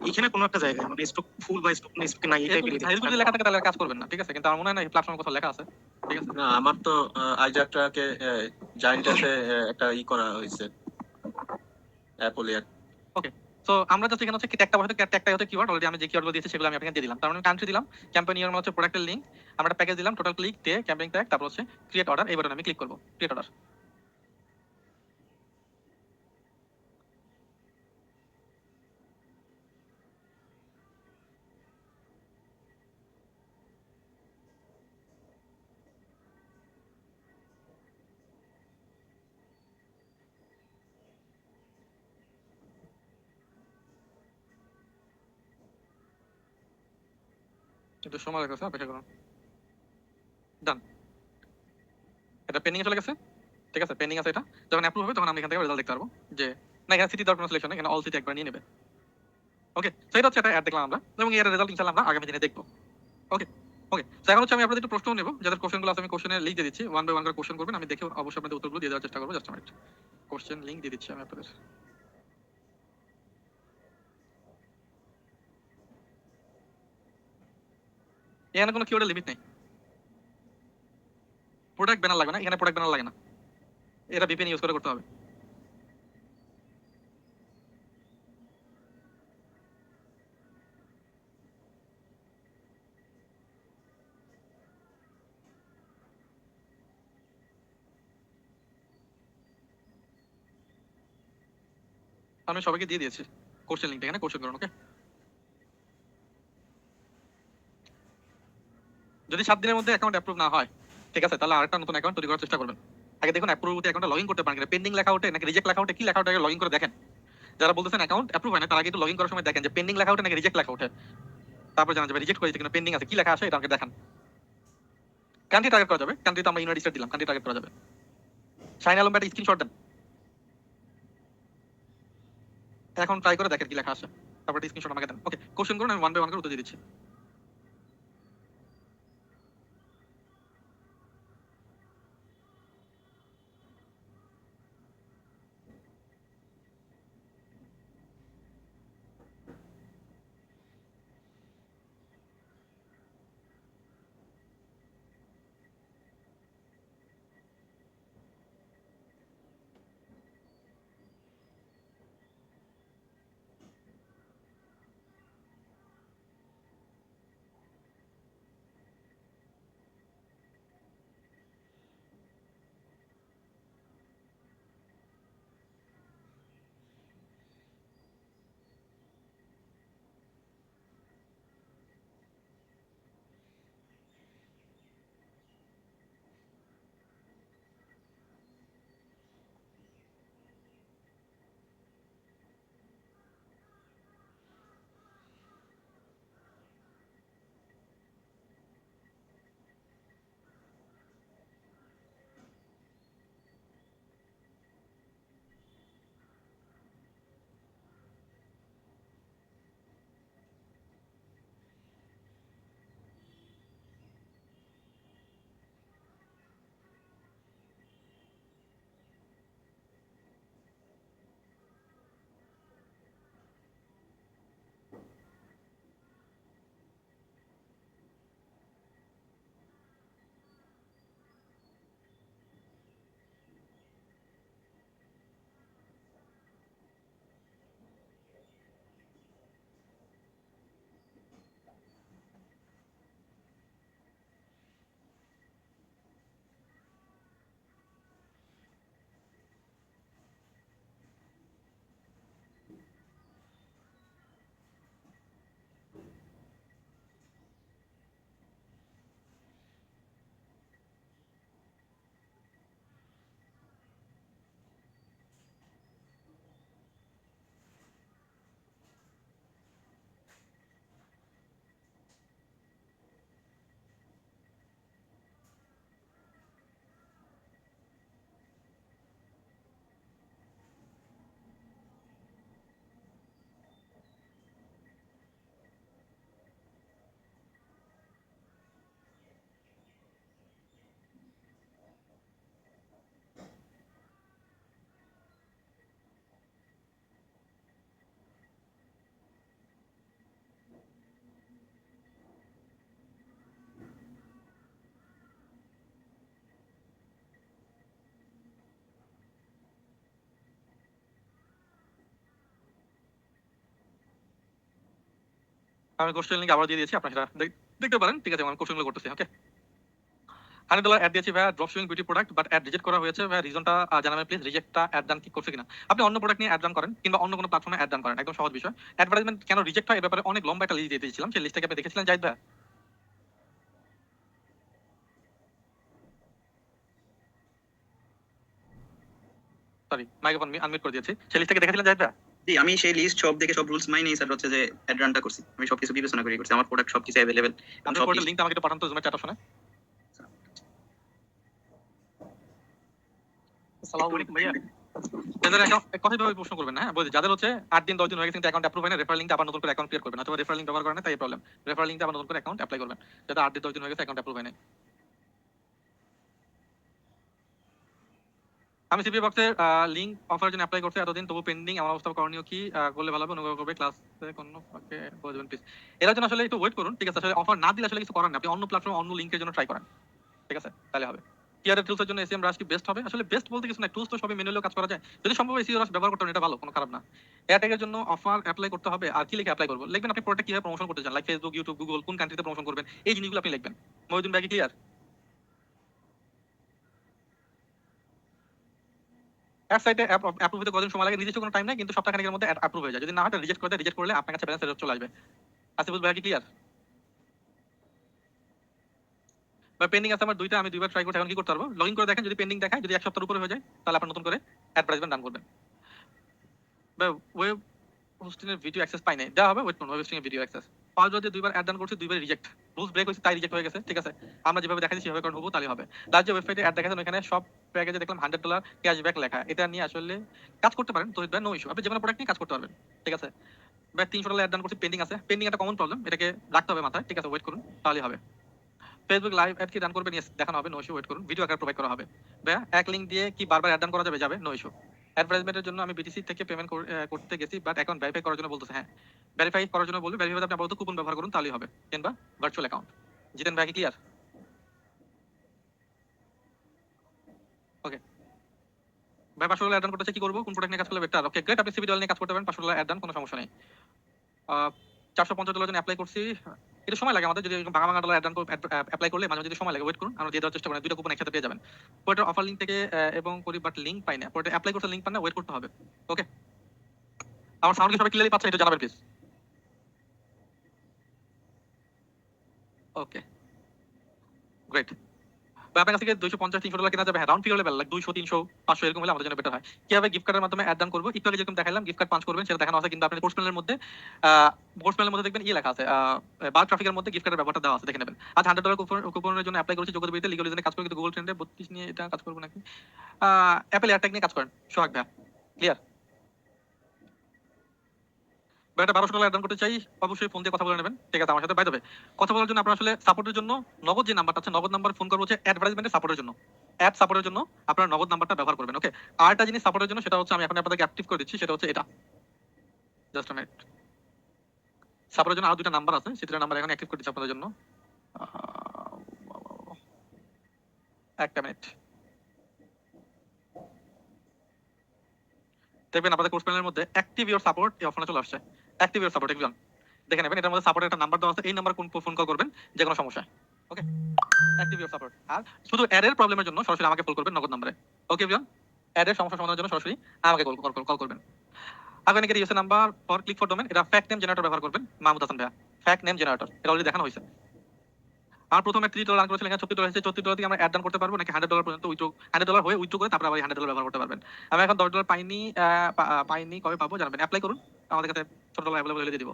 এখানে কোনো একটা জায়গায় মানে স্টক ফুল বা স্টক নেই, স্টক নাই, এটা এরকম যদি লেখা থাকে তাহলে আর কাজ করবেন না, ঠিক আছে? কিন্তু আমার মনে হয় না প্ল্যাটফর্মে কোথাও লেখা আছে, ঠিক আছে? না, আমার তো আইজ্যাকটাকে জায়েন্টাসে একটা করা হয়েছে অ্যাপল এর। তো আমরা জাস্ট এখানে হচ্ছে ট্যাগটা হয়তো ট্যাগটাই হচ্ছে কিওয়ার্ড, অলরেডি আমি যে কিওয়ার্ডগুলো দিয়েছি সেগুলো আমি আপনাকে দিয়ে দিলাম। তার মানে কান্ট্রি দিলাম, ক্যাম্পেইন ইয়ার হচ্ছে প্রোডাক্টের লিংক, আমরা একটা প্যাকেজ দিলাম, total click day, campaign tag, তারপর হচ্ছে ক্রিয়েট অর্ডার। এই বাটনে আমি ক্লিক করব, ক্রিয়েট অর্ডার। কিন্তু সময় লাগছে, অপেক্ষা করুন। ডান, এটা পেন্ডিং এ চলে গেছে, ঠিক আছে? পেন্ডিং আছে, এটা যখন অ্যাপ্রুভ হবে তখন আমরা এখান থেকে রেজাল্ট দেখতে পারবো যে না, এখানে সিটি দরকার সিলেকশন, এখানে অল সিটি একবার নিয়ে নেবে। ওকে, তো এটা হচ্ছে একটা অ্যাড দেখলাম আমরা, এবং এর রেজাল্ট ইনশাআল্লাহ আমরা আগামী দিনে দেখবো। ওকে ওকে, তো এখন হচ্ছে আমি আপনাদের একটু প্রশ্ন নেব, যাদের কোশ্চেনগুলো আছে আমি কোশ্চেনে লিঙ্ক দিয়ে দিচ্ছি, ওয়ান বাই ওয়ান করে কোশ্চেন করবেন, আমি দেখে অবশ্যই আপনাদের উত্তরগুলো দিয়ে দেওয়ার চেষ্টা করবো। জাস্ট মিনিট, কোশ্চেন লিঙ্ক দিয়ে দিচ্ছি আমি আপনাদের। এখানে কোনো কিওয়ার্ডের লিমিট নেই, প্রোডাক্ট ব্যানার লাগবে না, এখানে প্রোডাক্ট ব্যানার লাগে না, এটা ভিপিএন ইউজ করে করতে হবে। আমি সবাইকে দিয়ে দিয়েছি কোশ্চেন লিঙ্কটা, এখানে কোশ্চেন করুন। ওকে, যদি 7 দিনের মধ্যে অ্যাকাউন্ট অ্যাপ্রুভ না হয়, ঠিক আছে, তাহলে আরেকটা নতুন অ্যাকাউন্ট তৈরি করার চেষ্টা করবেন। আগে দেখুন অ্যাপ্রুভ অ্যাকাউন্টে লগইন করতে পারেন কিনা, পেন্ডিং লেখা ওঠে নাকি রিজেক্ট লেখা ওঠে, কি লেখা ওঠে লগইন করে দেখেন। যারা বলতেছেন অ্যাকাউন্ট অ্যাপ্রুভ হয় না, তার আগে একটু লগইন করার সময় দেখেন যে পেন্ডিং লেখা ওঠে নাকি রিজেক্ট লেখা ওঠে, তারপর জানা যাবে রিজেক্ট করেছে কিনা, পেন্ডিং আছে, কি লেখা আছে এটা আমাকে দেখান। কান্ট্রি টার্গেট করা যাবে, কান্ট্রি তো আমরা ইউনাইটেড স্টেট দিলাম, কান্ট্রি টার্গেট করা যাবে। শাইন আলম একটা স্ক্রিনশট দেন, এখন ট্রাই করে দেখেন কি লেখা আছে, তারপর স্ক্রিনশট আমাকে দেন। ওকে, কোশ্চেন করুন, আমি ওয়ান বাই ওয়ান করে উত্তর দিয়ে দিচ্ছি। আমি কোশ্চেন লিঙ্ক আবার দিয়ে দিয়েছি, আপনারা সেটা দেখতে পারেন। ঠিক আছে, আমি কোশ্চেনগুলো করতেছি। ওকে, $100 অ্যাড দিয়েছি ভাইয়া, drop shipping beauty product, but ad reject করা হয়েছে ভাইয়া। রিজনটা জানাবেন প্লিজ। রিজেক্টটা অ্যাড ডান কি করছে কিনা। আপনি অন্য প্রোডাক্ট নিয়ে অ্যাড ডান করেন কিংবা অন্য কোনো প্ল্যাটফর্মে অ্যাড ডান করেন, একদম সহজ বিষয়। অ্যাডভার্টাইজমেন্ট কেন রিজেক্ট হয় এর ব্যাপারে অনেক লম্বা একটা লিস্ট দিয়ে দিয়েছিলাম, সেই লিস্টটাকে আপনি দেখেছিলেন জাহিদ ভাইয়া? সরি, মাইক্রোফোন আনমিউট করে দিয়েছি। সেই লিস্টটাকে দেখেছিলেন জাহিদ ভাইয়া? জি, আমি সেই লিস্ট সব দেখে সব রুলস মাইনে স্যার হচ্ছে যে অ্যাড রানটা করছি। আমি সবকিছু বিবেচনা করে করছি, আমার প্রোডাক্ট সবকিছু অ্যাভেলেবেল। আপনি কোডের লিংকটা আমাকে একটু পাঠান তো জুমের চ্যাট অপশনে। আসসালামু আলাইকুম ভাইয়া। যাদের অ্যাকাউন্ট কথাইভাবে প্রশ্ন করবেন না, হ্যাঁ বলছি, যাদের হচ্ছে 8 দিন 10 দিন হয়ে গেছে কিন্তু অ্যাকাউন্ট অ্যাপ্রুভ হয় না, রেফারেল লিংকটা আবার নতুন করে অ্যাকাউন্ট ক্রিয়েট করবেন, অথবা রেফারেল লিংক ব্যবহার করেন না তাই প্রবলেম। রেফারেল লিংকটা আবার নতুন করে অ্যাকাউন্ট অ্যাপ্লাই করবেন, যাতে 8 দিন 10 দিন হয়ে গেছে অ্যাকাউন্ট অ্যাপ্রুভ হয় না। আমি সিপি বক্সে লিংক অফারের জন্য অ্যাপ্লাই করতে এতদিন তবু পেন্ডিং, আমার অবস্থা করণীয় কি করলে ভালো হবে, অনুগ্রহ করে ক্লাসে কোনো ফাঁকে বলে দেবেন প্লিজ। এর জন্য আসলে একটু ওয়েট করুন, ঠিক আছে? আসলে অফার না দিলে আসলে কিছু করার নেই, আপনি অন্য প্ল্যাটফর্মে অন্য লিংকের জন্য ট্রাই করেন, ঠিক আছে? তাহলে হবে। টিআরএফ টুলসের জন্য এসএম রাশ কি বেস্ট হবে? আসলে বেস্ট বলতে কিছু না, টুলস তো সবই ম্যানুয়ালিও কাজ করা যায়, যদি সম্ভব এসিও রাশ ব্যবহার করতে পারেন, এটা ভালো, কোনো খারাপ না। এয়ারটেকের জন্য অফার অ্যাপ্লাই করতে হবে, আর কি লিখে অ্যাপ্লাই করবো লিখবেন, আপনি প্রোডাক্ট কিভাবে প্রমোশন করতে চান, লাইক ফেসবুক, ইউটিউব, গুগল, কোন কান্ট্রিতে প্রমোশন করবেন, এই জিনিসগুলো আপনি লিখবেন। মহিউদ্দিন ভাই কি ক্লিয়ার? অ্যাড সাইটে অ্যাপ্রুভ হতে কতদিন সময় লাগে? নির্দিষ্ট কোনো টাইম নাই, কিন্তু সপ্তাহখানেকের মধ্যে অ্যাপ্রুভ হয়ে যায়। যদি না হয় রিজেক্ট করে দেয়, রিজেক্ট করলে আপনার কাছে ব্যালেন্স ফেরত চলে আসবে। আসিফুল ভাই কি ক্লিয়ার? বা পেন্ডিং আছে আমার দুইটা, আমি দুইবার ট্রাই করতে, এখন কি করতে পারবো? লগইন করে দেখেন, যদি পেন্ডিং দেখায়, যদি এক সপ্তাহের উপরে হয়ে যায়, তাহলে আপনি নতুন করে অ্যাডভার্টাইজমেন্ট ডান করবেন। বা ওয়েব হোস্টিং এর ভিডিও অ্যাক্সেস পাই নাই, দেওয়া হবে, ওয়েট করুন। ওয়েব হোস্টিং এর ভিডিও অ্যাক্সেস পাওয়া যদি দুইবার অ্যাড ডান করছি, দুইবার রিজেক্ট, রুলস ব্রেক হয়েছে তাই রিজেক্ট হয়ে গেছে, ঠিক আছে? আমরা যেভাবে দেখাচ্ছি সেভাবে কারণ হবো, তাহলে হবে। লাস্ট যে ওয়েবসাইটে অ্যাড দেখাচ্ছেন ওখানে সব প্যাকেজে দেখলাম $100 ক্যাশব্যাক লেখা, এটা নিয়ে আসলে কাজ করতে পারেন তো, নো ইস্যু, আপনি যে কোনো প্রোডাক্ট নিয়ে কাজ করতে পারবেন, ঠিক আছে? ভাই $300 অ্যাড ডান করছি, পেন্ডিং আছে, পেন্ডিং একটা কমন প্রবলেম, এটাকে রাখতে হবে মাথায়, ঠিক আছে? ওয়েট করুন, তাহলে হবে। ফেসবুক লাইভ অ্যাড কি রান করবেন? ইয়েস, দেখানো হবে, নো ইস্যু, ওয়েট করুন। ভিডিও আকার প্রোভাইড করা হবে। ভাইয়া এক লিংক দিয়ে কি বারবার অ্যাড ডান করা যাবে? যাবে, নো ইস্যু। অ্যাডভার্টাইজমেন্টের জন্য আমি বিটিসি থেকে পেমেন্ট করতে গেছি, বাট অ্যাকাউন্ট ভেরিফাই করার জন্য বলতেছে। হ্যাঁ, ভেরিফাই করার জন্য বলবে, ভেরিফাই আপনি আপাতত কুপন ব্যবহার করুন, তাহলেই হবে, কিংবা ভার্চুয়াল অ্যাকাউন্ট। জিতেন ভাই কি ক্লিয়ার? ওকে ভাই, $500 অ্যাড ডান করতে চাই, কি করবো? কোন প্রোডাক্ট নিয়ে কাজ করলে বেটার? ওকে গ্রেট, আপনি সিভি নিয়ে কাজ করতে পারেন, $500 অ্যাড ডান, কোনো সমস্যা নেই। $450 জন্য অ্যাপ্লাই করছি, এটা সময় লাগে আমাদের, যদি ভাঙা ভাঙা ডলার অ্যাপ্লাই করলে মাঝে মাঝে সময় লাগে, ওয়েট করুন, আমরা দিয়ে দেওয়ার চেষ্টা করি, দুইটা কুপন একসাথে পেয়ে যাবেন। পোর্টাল অফার লিঙ্ক থেকে এবং করি, বাট লিঙ্ক পাই না। পোর্টাল অ্যাপ্লাই করতে লিঙ্ক পান না, ওয়েট করতে হবে। ওকে, আমার সাউন্ড কি সবাই ক্লিয়ারলি পাচ্ছেন? এটা জানাবেন প্লিজ। Okay great. আপনার কাছ থেকে $250-300 কেনা যাবে, হ্যাঁ, রাউন্ড ফিগার লেভেল, লাইক 200 300 500 এরকম হলে আমাদের জন্য বেটার হয়। কিভাবে গিফট কার্ডের মাধ্যমে অ্যাড ডান করবো? একটু আগে যেরকম দেখালাম, গিফট কার্ড পাঞ্চ করবেন, সেটা দেখানো আছে, কিন্তু আপনাদের কোর্স প্ল্যানের মধ্যে দেখবেন লেখা আছে, বাল্ক ট্রাফিকের মধ্যে গিফট কার্ডের ব্যাপারটা দেওয়া আছে, দেখে নেবেন। আজ $100 কুপনের জন্য অ্যাপ্লাই করেছি, যোগ্যতা বিরুদ্ধে লিগাল রিজনে কাজ করি, কিন্তু গুগল ট্রেন্ডে 32 নিয়ে এটা কাজ করবো নাকি? অ্যাপেল এয়ারট্যাগ নিয়ে কাজ করেন, সোহাগ ভাই ক্লিয়ার? একটা $1200 অ্যাড করতে চাই, অবশ্যই ফোন দিয়ে কথা বলে নেবেন, ঠিক আছে? আমার সাথে বাই দেবে কথা বলার জন্য আপনার আসলে সাপোর্টের জন্য নগদ যে নাম্বারটা আছে, নগদ নাম্বার ফোন করবো হচ্ছে অ্যাডভার্টাইজমেন্টের সাপোর্টের জন্য, অ্যাড সাপোর্টের জন্য আপনার নগদ নাম্বারটা ব্যবহার করবেন। ওকে, আরেকটা জিনিস সাপোর্টের জন্য, সেটা হচ্ছে আমি এখন আপনাদেরকে অ্যাক্টিভ করে দিচ্ছি, সেটা হচ্ছে এটা, জাস্ট আ মিনিট। সাপোর্টের জন্য আরো দুটো নাম্বার আছে, সেটা নাম্বার এখন অ্যাক্টিভ করে দিচ্ছি আপনাদের জন্য, একটা মিনিট। দেখবেন আপনাদের কোর্স প্ল্যানের মধ্যে অ্যাক্টিভ ইওর সাপোর্ট এই অপশনে চলে আসছে, অ্যাক্টিভ ইওর সাপোর্ট, একজন দেখে নেবেন, এটার মধ্যে সাপোর্টের একটা নাম্বার দেওয়া আছে, এই নাম্বার কোন ফোন কল করবেন যে কোনো সমস্যা। ওকে, অ্যাক্টিভ ইওর সাপোর্ট। আর শুধু অ্যাডের প্রবলেমের জন্য সরাসরি আমাকে কল করবেন নগদ নম্বরে। ওকে এভরিওয়ান, অ্যাডের সমস্যা সমাধানের জন্য সরাসরি আমাকে কল করবেন। আগামী user number for click for domain, এটা ফ্যাক্ট নেম জেনারেটর ব্যবহার করবেন, মাহমুদ হাসান ভাইয়া, ফ্যাক্ট নেম জেনারেটর, এটা অলরেডি দেখানো হয়েছে। আর প্রথমে $30 রান করেছিলেন, এখানে $36 হয়েছে, $34 থেকে আমরা অ্যাড ডান করতে পারবো নাকি $100 পর্যন্ত $100 হয়ে উইথড্র করে তারপর আবার $100 ব্যবহার করতে পারবেন। আমি এখন $10 পাইনি, কবে পাবো জানাবেন, অ্যাপ্লাই করুন, আমাদের কাছে $6 অ্যাভেলেবল হলে দিয়ে দিব।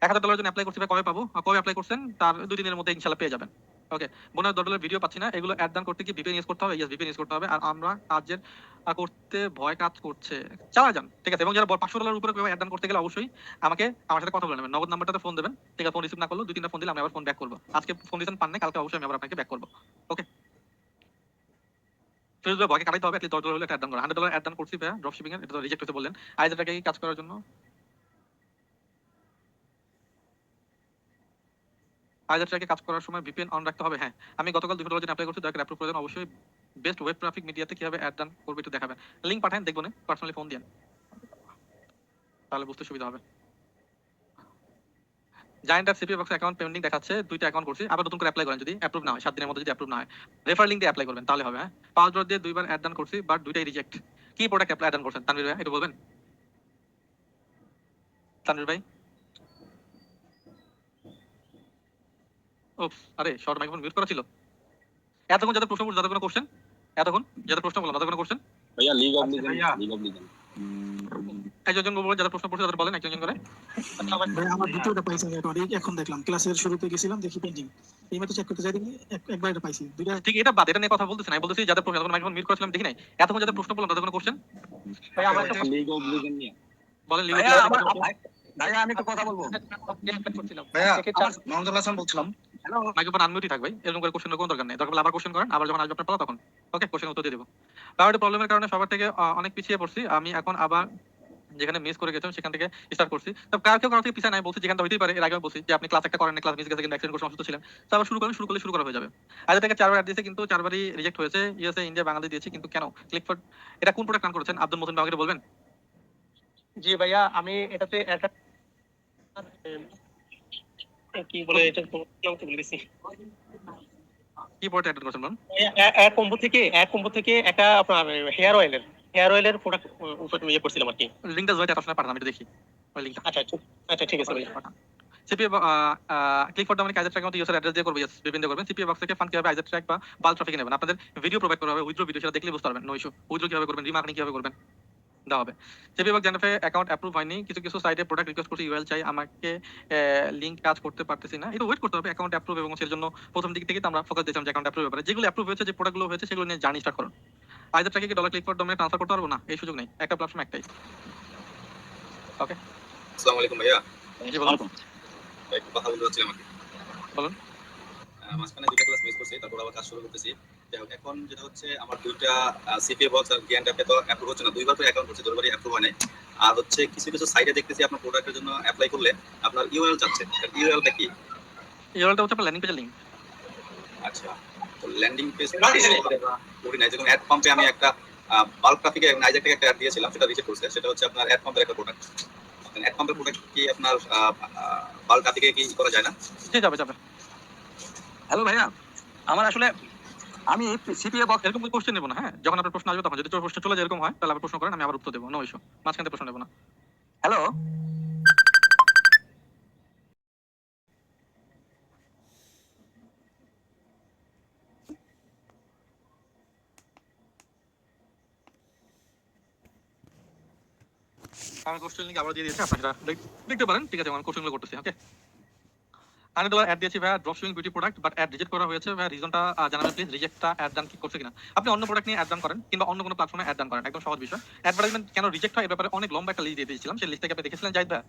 $1000 জন্য অ্যাপ্লাই করছি, কবে পাবো? কবে অ্যাপ্লাই করছেন তার 2-3 দিনের মধ্যে ইনশাআল্লাহ পেয়ে যাবেন। ওকে, বোনাস $10 ভিডিও পাচ্ছি না, এগুলো অ্যাড ডান করতে কি ভিপিএন ইউজ করতে হবে? ইয়েস, ভিপিএন ইউজ করতে হবে। আর আমরা কাজের করতে ভয় কাজ করছে, চালা যান, ঠিক আছে? এবং যারা $500 উপরে অ্যাড ডান করতে গেলে অবশ্যই আমার সাথে কথা বলে নেবেন, নগদ নাম্বারটাতে ফোন দেবেন, ঠিক আছে? ফোন রিসিভ না করলেও 2-3টা ফোন দিলে আমি আবার ফোন ব্যাক করবো। আজকে ফোন দিয়েছেন পান না, কালকে অবশ্যই আমি আবার আপনাকে ব্যাক করবো। ওকে, ফেসবুকে ভয়কে কাটাইতে হবে, অ্যাটলিস্ট $10 হলে অ্যাড ডান করা। $100 অ্যাড ডান করছি ভাইয়া, ড্রপ শিপিং এর, এটা তো রিজেক্ট হয়েছে বললেন। আইজাটাকে কাজ করার জন্য আইজাটাকে কাজ করার সময় ভিপিএন অন রাখতে হবে। হ্যাঁ, আমি গতকাল $200 জন্য অ্যাপ্লাই করছি, দয়া করে অ্যাপ্রুভ করে দেন। অবশ্যই বেস্ট ওয়েব ট্রাফিক মিডিয়াতে কিভাবে অ্যাড ডান করবে একটু দেখাবেন, লিংক পাঠান, দেখবো না, পার্সোনালি ফোন দিন, তাহলে বুঝতে সুবিধা হবে। Giant CP box account pending দেখাচ্ছে, দুইটা অ্যাকাউন্ট করছি, আবার নতুন করে অ্যাপ্লাই করেন, যদি অ্যাপ্রুভ না হয় 7 দিনের মধ্যে যদি অ্যাপ্রুভ না হয় রেফার লিংক দিয়ে অ্যাপ্লাই করবেন, তাহলে হবে। হ্যাঁ, $5 দিয়ে দুইবার অ্যাড ডান করছি, বাট দুইটাই রিজেক্ট। কি প্রোডাক্ট অ্যাড ডান করছেন তানভীর ভাই, একটু বলবেন? তানভীর ভাই, ওপস, আরে শর্ট মাইক্রোফোন মিউট করা ছিল। এতক্ষণ যাদের প্রশ্ন বলছো, যাদের কোনো কোশ্চেন, এতক্ষণ যাদের প্রশ্ন বললাম তাদের কোনো কোশ্চেন? ভাইয়া লিগ অফ আচ্ছা, লিজেন্ড, ভাইয়া। লিগ অফ লিজেন্ড একজন বলবো, যাদের প্রশ্ন পড়ছে তাদের বলেন একজন করে। ভাই আমার দ্বিতীয়টা পাইছি অ্যাকাউন্ট, এখন দেখলাম ক্লাসের শুরুতে গেছিলাম, দেখি পেন্ডিং, এই মাত্র চেক করতে যাই দেখি একবার এটা পাইছি, দুইটা। ঠিক, এটা বাদ, এটা নিয়ে কথা বলতেছি না, আমি বলতেছি যাদের প্রশ্ন, মাইক্রোফোন মিউট করেছিলাম দেখি নাই, এতক্ষণ যাদের প্রশ্ন বললাম তাদের কোনো কোশ্চেন? ভাইয়া আমার একটা লিগ অফ লিজেন্ড নিয়ে বলেন। ভাইয়া আমি একটু কথা বলবো। ভাইয়া মোহাম্মদ হাসান বলছিলাম। মাইক্রোফোন আনমিউটই থাক ভাই, এরকম করে কোশ্চেনের কোনো দরকার নেই, দরকার হলে আবার কোশ্চেন করেন, আবার যখন আসবে আপনার পালা তখন ওকে কোশ্চেন উত্তর দিয়ে দেবো। প্রায়োরিটি প্রবলেমের কারণে সবার থেকে অনেক পিছিয়ে পড়ছি, আমি এখন আবার যেখানে মিস করে গেছিলাম সেখান থেকে স্টার্ট করছি। তবে কার কেউ কারো থেকে পিছিয়ে নাই বলছি, যেখানটা হইতেই পারে, এর আগেও বলছি যে আপনি ক্লাস একটা করেন, ক্লাস মিস গেছে কিন্তু অ্যাক্সিডেন্ট করে অসুস্থ ছিলেন, তো আবার শুরু করলে শুরু করা হয়ে যাবে। আজ থেকে 4 বার অ্যাড দিয়েছে কিন্তু 4 বারই রিজেক্ট হয়েছে, ইউএসএ, ইন্ডিয়া, বাংলাদেশ দিয়েছি কিন্তু কেন? ক্লিক ফর, এটা কোন প্রোডাক্ট রান করেছেন আব্দুল মতিন, আমাকে বলবেন? জি ভাইয়া, আমি এটাতে একটা কি বলে এটা ভুলে গেছি। কি প্রোডাক্ট অ্যাড করেছেন বলুন? এক কম্বো থেকে একটা আপনার হেয়ার অয়েলের প্রোডাক্ট উপর ইয়ে করছিলাম আর কি। লিংকটা জয়েন্ট আসলে পাঠান, আমি একটু দেখি ওই লিংকটা। আচ্ছা ঠিক আছে ভাইয়া। সিপি ক্লিক ফর মানে আইজেট ট্র্যাক মতো ইউজার অ্যাড্রেস দিয়ে করবে, ইয়েস বিভিন্ন করবেন। সিপি বক্স থেকে ফান্ড কিভাবে আইজেট ট্র্যাক বা বাল্ক ট্রাফিকে নেবেন, আপনাদের ভিডিও প্রোভাইড করা হবে, উইথড্র ভিডিও, সেটা দেখলে বুঝতে পারবেন, নো ইস্যু। উইথড্র কিভাবে করবেন, রিমার্কেটিং কিভাবে করবেন দেওয়া হবে। সিপি বক্স জানাফে অ্যাকাউন্ট অ্যাপ্রুভ হয়নি, কিছু সাইটে প্রোডাক্ট রিকোয়েস্ট করছি, ইউএল চাই, আমাকে লিংক কাজ করতে পারতেছি না, এটা ওয়েট করতে হবে অ্যাকাউন্ট অ্যাপ্রুভ, এবং সেই জন্য প্রথম দিক থেকে তো আমরা ফোকাস দিয়েছিলাম যে অ্যাকাউন্ট অ্যাপ্রুভ ব্যাপারে, যেগুলো অ্যাপ্রুভ হয়েছে, যে প্রোডাক্টগুলো হয়েছে সেগুলো নিয়ে জার্নি স্টার্ট করুন। আইজেট ট্র্যাকে কি ডলার ক্লিক ফর ডোমেনে ট্রান্সফার করতে পারবো না, এই সুযোগ নেই, একটা প্ল্যাটফর্ম একটাই। ওকে, আসসালামু আলাইকুম ভাইয়া। জি বলুন। ভাই একটু কথা বলতে চাচ্ছিলাম আর কি। বলুন। মাঝখানে দুইটা ক্লাস মিস করছি, তারপর আবার কাজ শুরু করতেছি। যাই হোক, এখন যেটা হচ্ছে আমার দুইটা সিপিএ বক্স আর গিয়ান ট্যাপে তো অ্যাপ্রুভ হচ্ছে না, দুইবার তো অ্যাকাউন্ট করছে, দুইবারই অ্যাপ্রুভ হয় নাই। আর হচ্ছে কিছু সাইটে দেখতেছি আপনার প্রোডাক্টের জন্য অ্যাপ্লাই করলে আপনার ইউএল চাচ্ছে, ইউএলটা কি? ইউআরএলটা হচ্ছে আপনার ল্যান্ডিং পেজের লিংক। আচ্ছা, তো ল্যান্ডিং পেজ করি নাই, যেমন অ্যাড পাম্পে আমি একটা বাল্ক ট্রাফিকে নাইজেক থেকে একটা অ্যাড দিয়েছিলাম, সেটা রিজেক্ট করছে, সেটা হচ্ছে আপনার অ্যাড পাম্পের একটা প্রোডাক্ট। অ্যাড পাম্পের প্রোডাক্ট কি আপনার বাল্ক ট্রাফিকে কি করা যায় না? জি যাবে। হ্যালো ভাইয়া, আমার আসলে আমি সিপিএ বক্স এরকম কোশ্চেন নেবো না, হ্যাঁ, যখন আপনার প্রশ্ন আসবে তখন, যদি প্রশ্ন চলে যায় এরকম হয় তাহলে আবার প্রশ্ন করেন, আমি আবার উত্তর দেবো, নো ইস্যু, মাঝখান থেকে প্রশ্ন নেবো না। হ্যালো আমি কোশ্চেন লিংক আবার দিয়ে দিয়েছি, আপনারা দেখতে পারেন, ঠিক আছে? আমি কোশ্চেনগুলো করতেছি। ওকে, $100 অ্যাড দিয়েছি ভাইয়া, drop shipping beauty product, but ad reject করা হয়েছে ভাইয়া, রিজনটা জানাবেন প্লিজ। রিজেক্টটা অ্যাড ডান কি করছে কিনা, আপনি অন্য প্রোডাক্ট নিয়ে অ্যাড ডান করেন কিংবা অন্য কোনো প্ল্যাটফর্মে অ্যাড ডান করেন, একদম সহজ বিষয়। অ্যাডভার্টাইজমেন্ট কেন রিজেক্ট হয় এর ব্যাপারে অনেক লম্বা একটা লিস্ট দিয়ে দিয়েছিলাম, সেই লিস্ট থেকে আপনি দেখেছিলেন জাহিদ ভাই?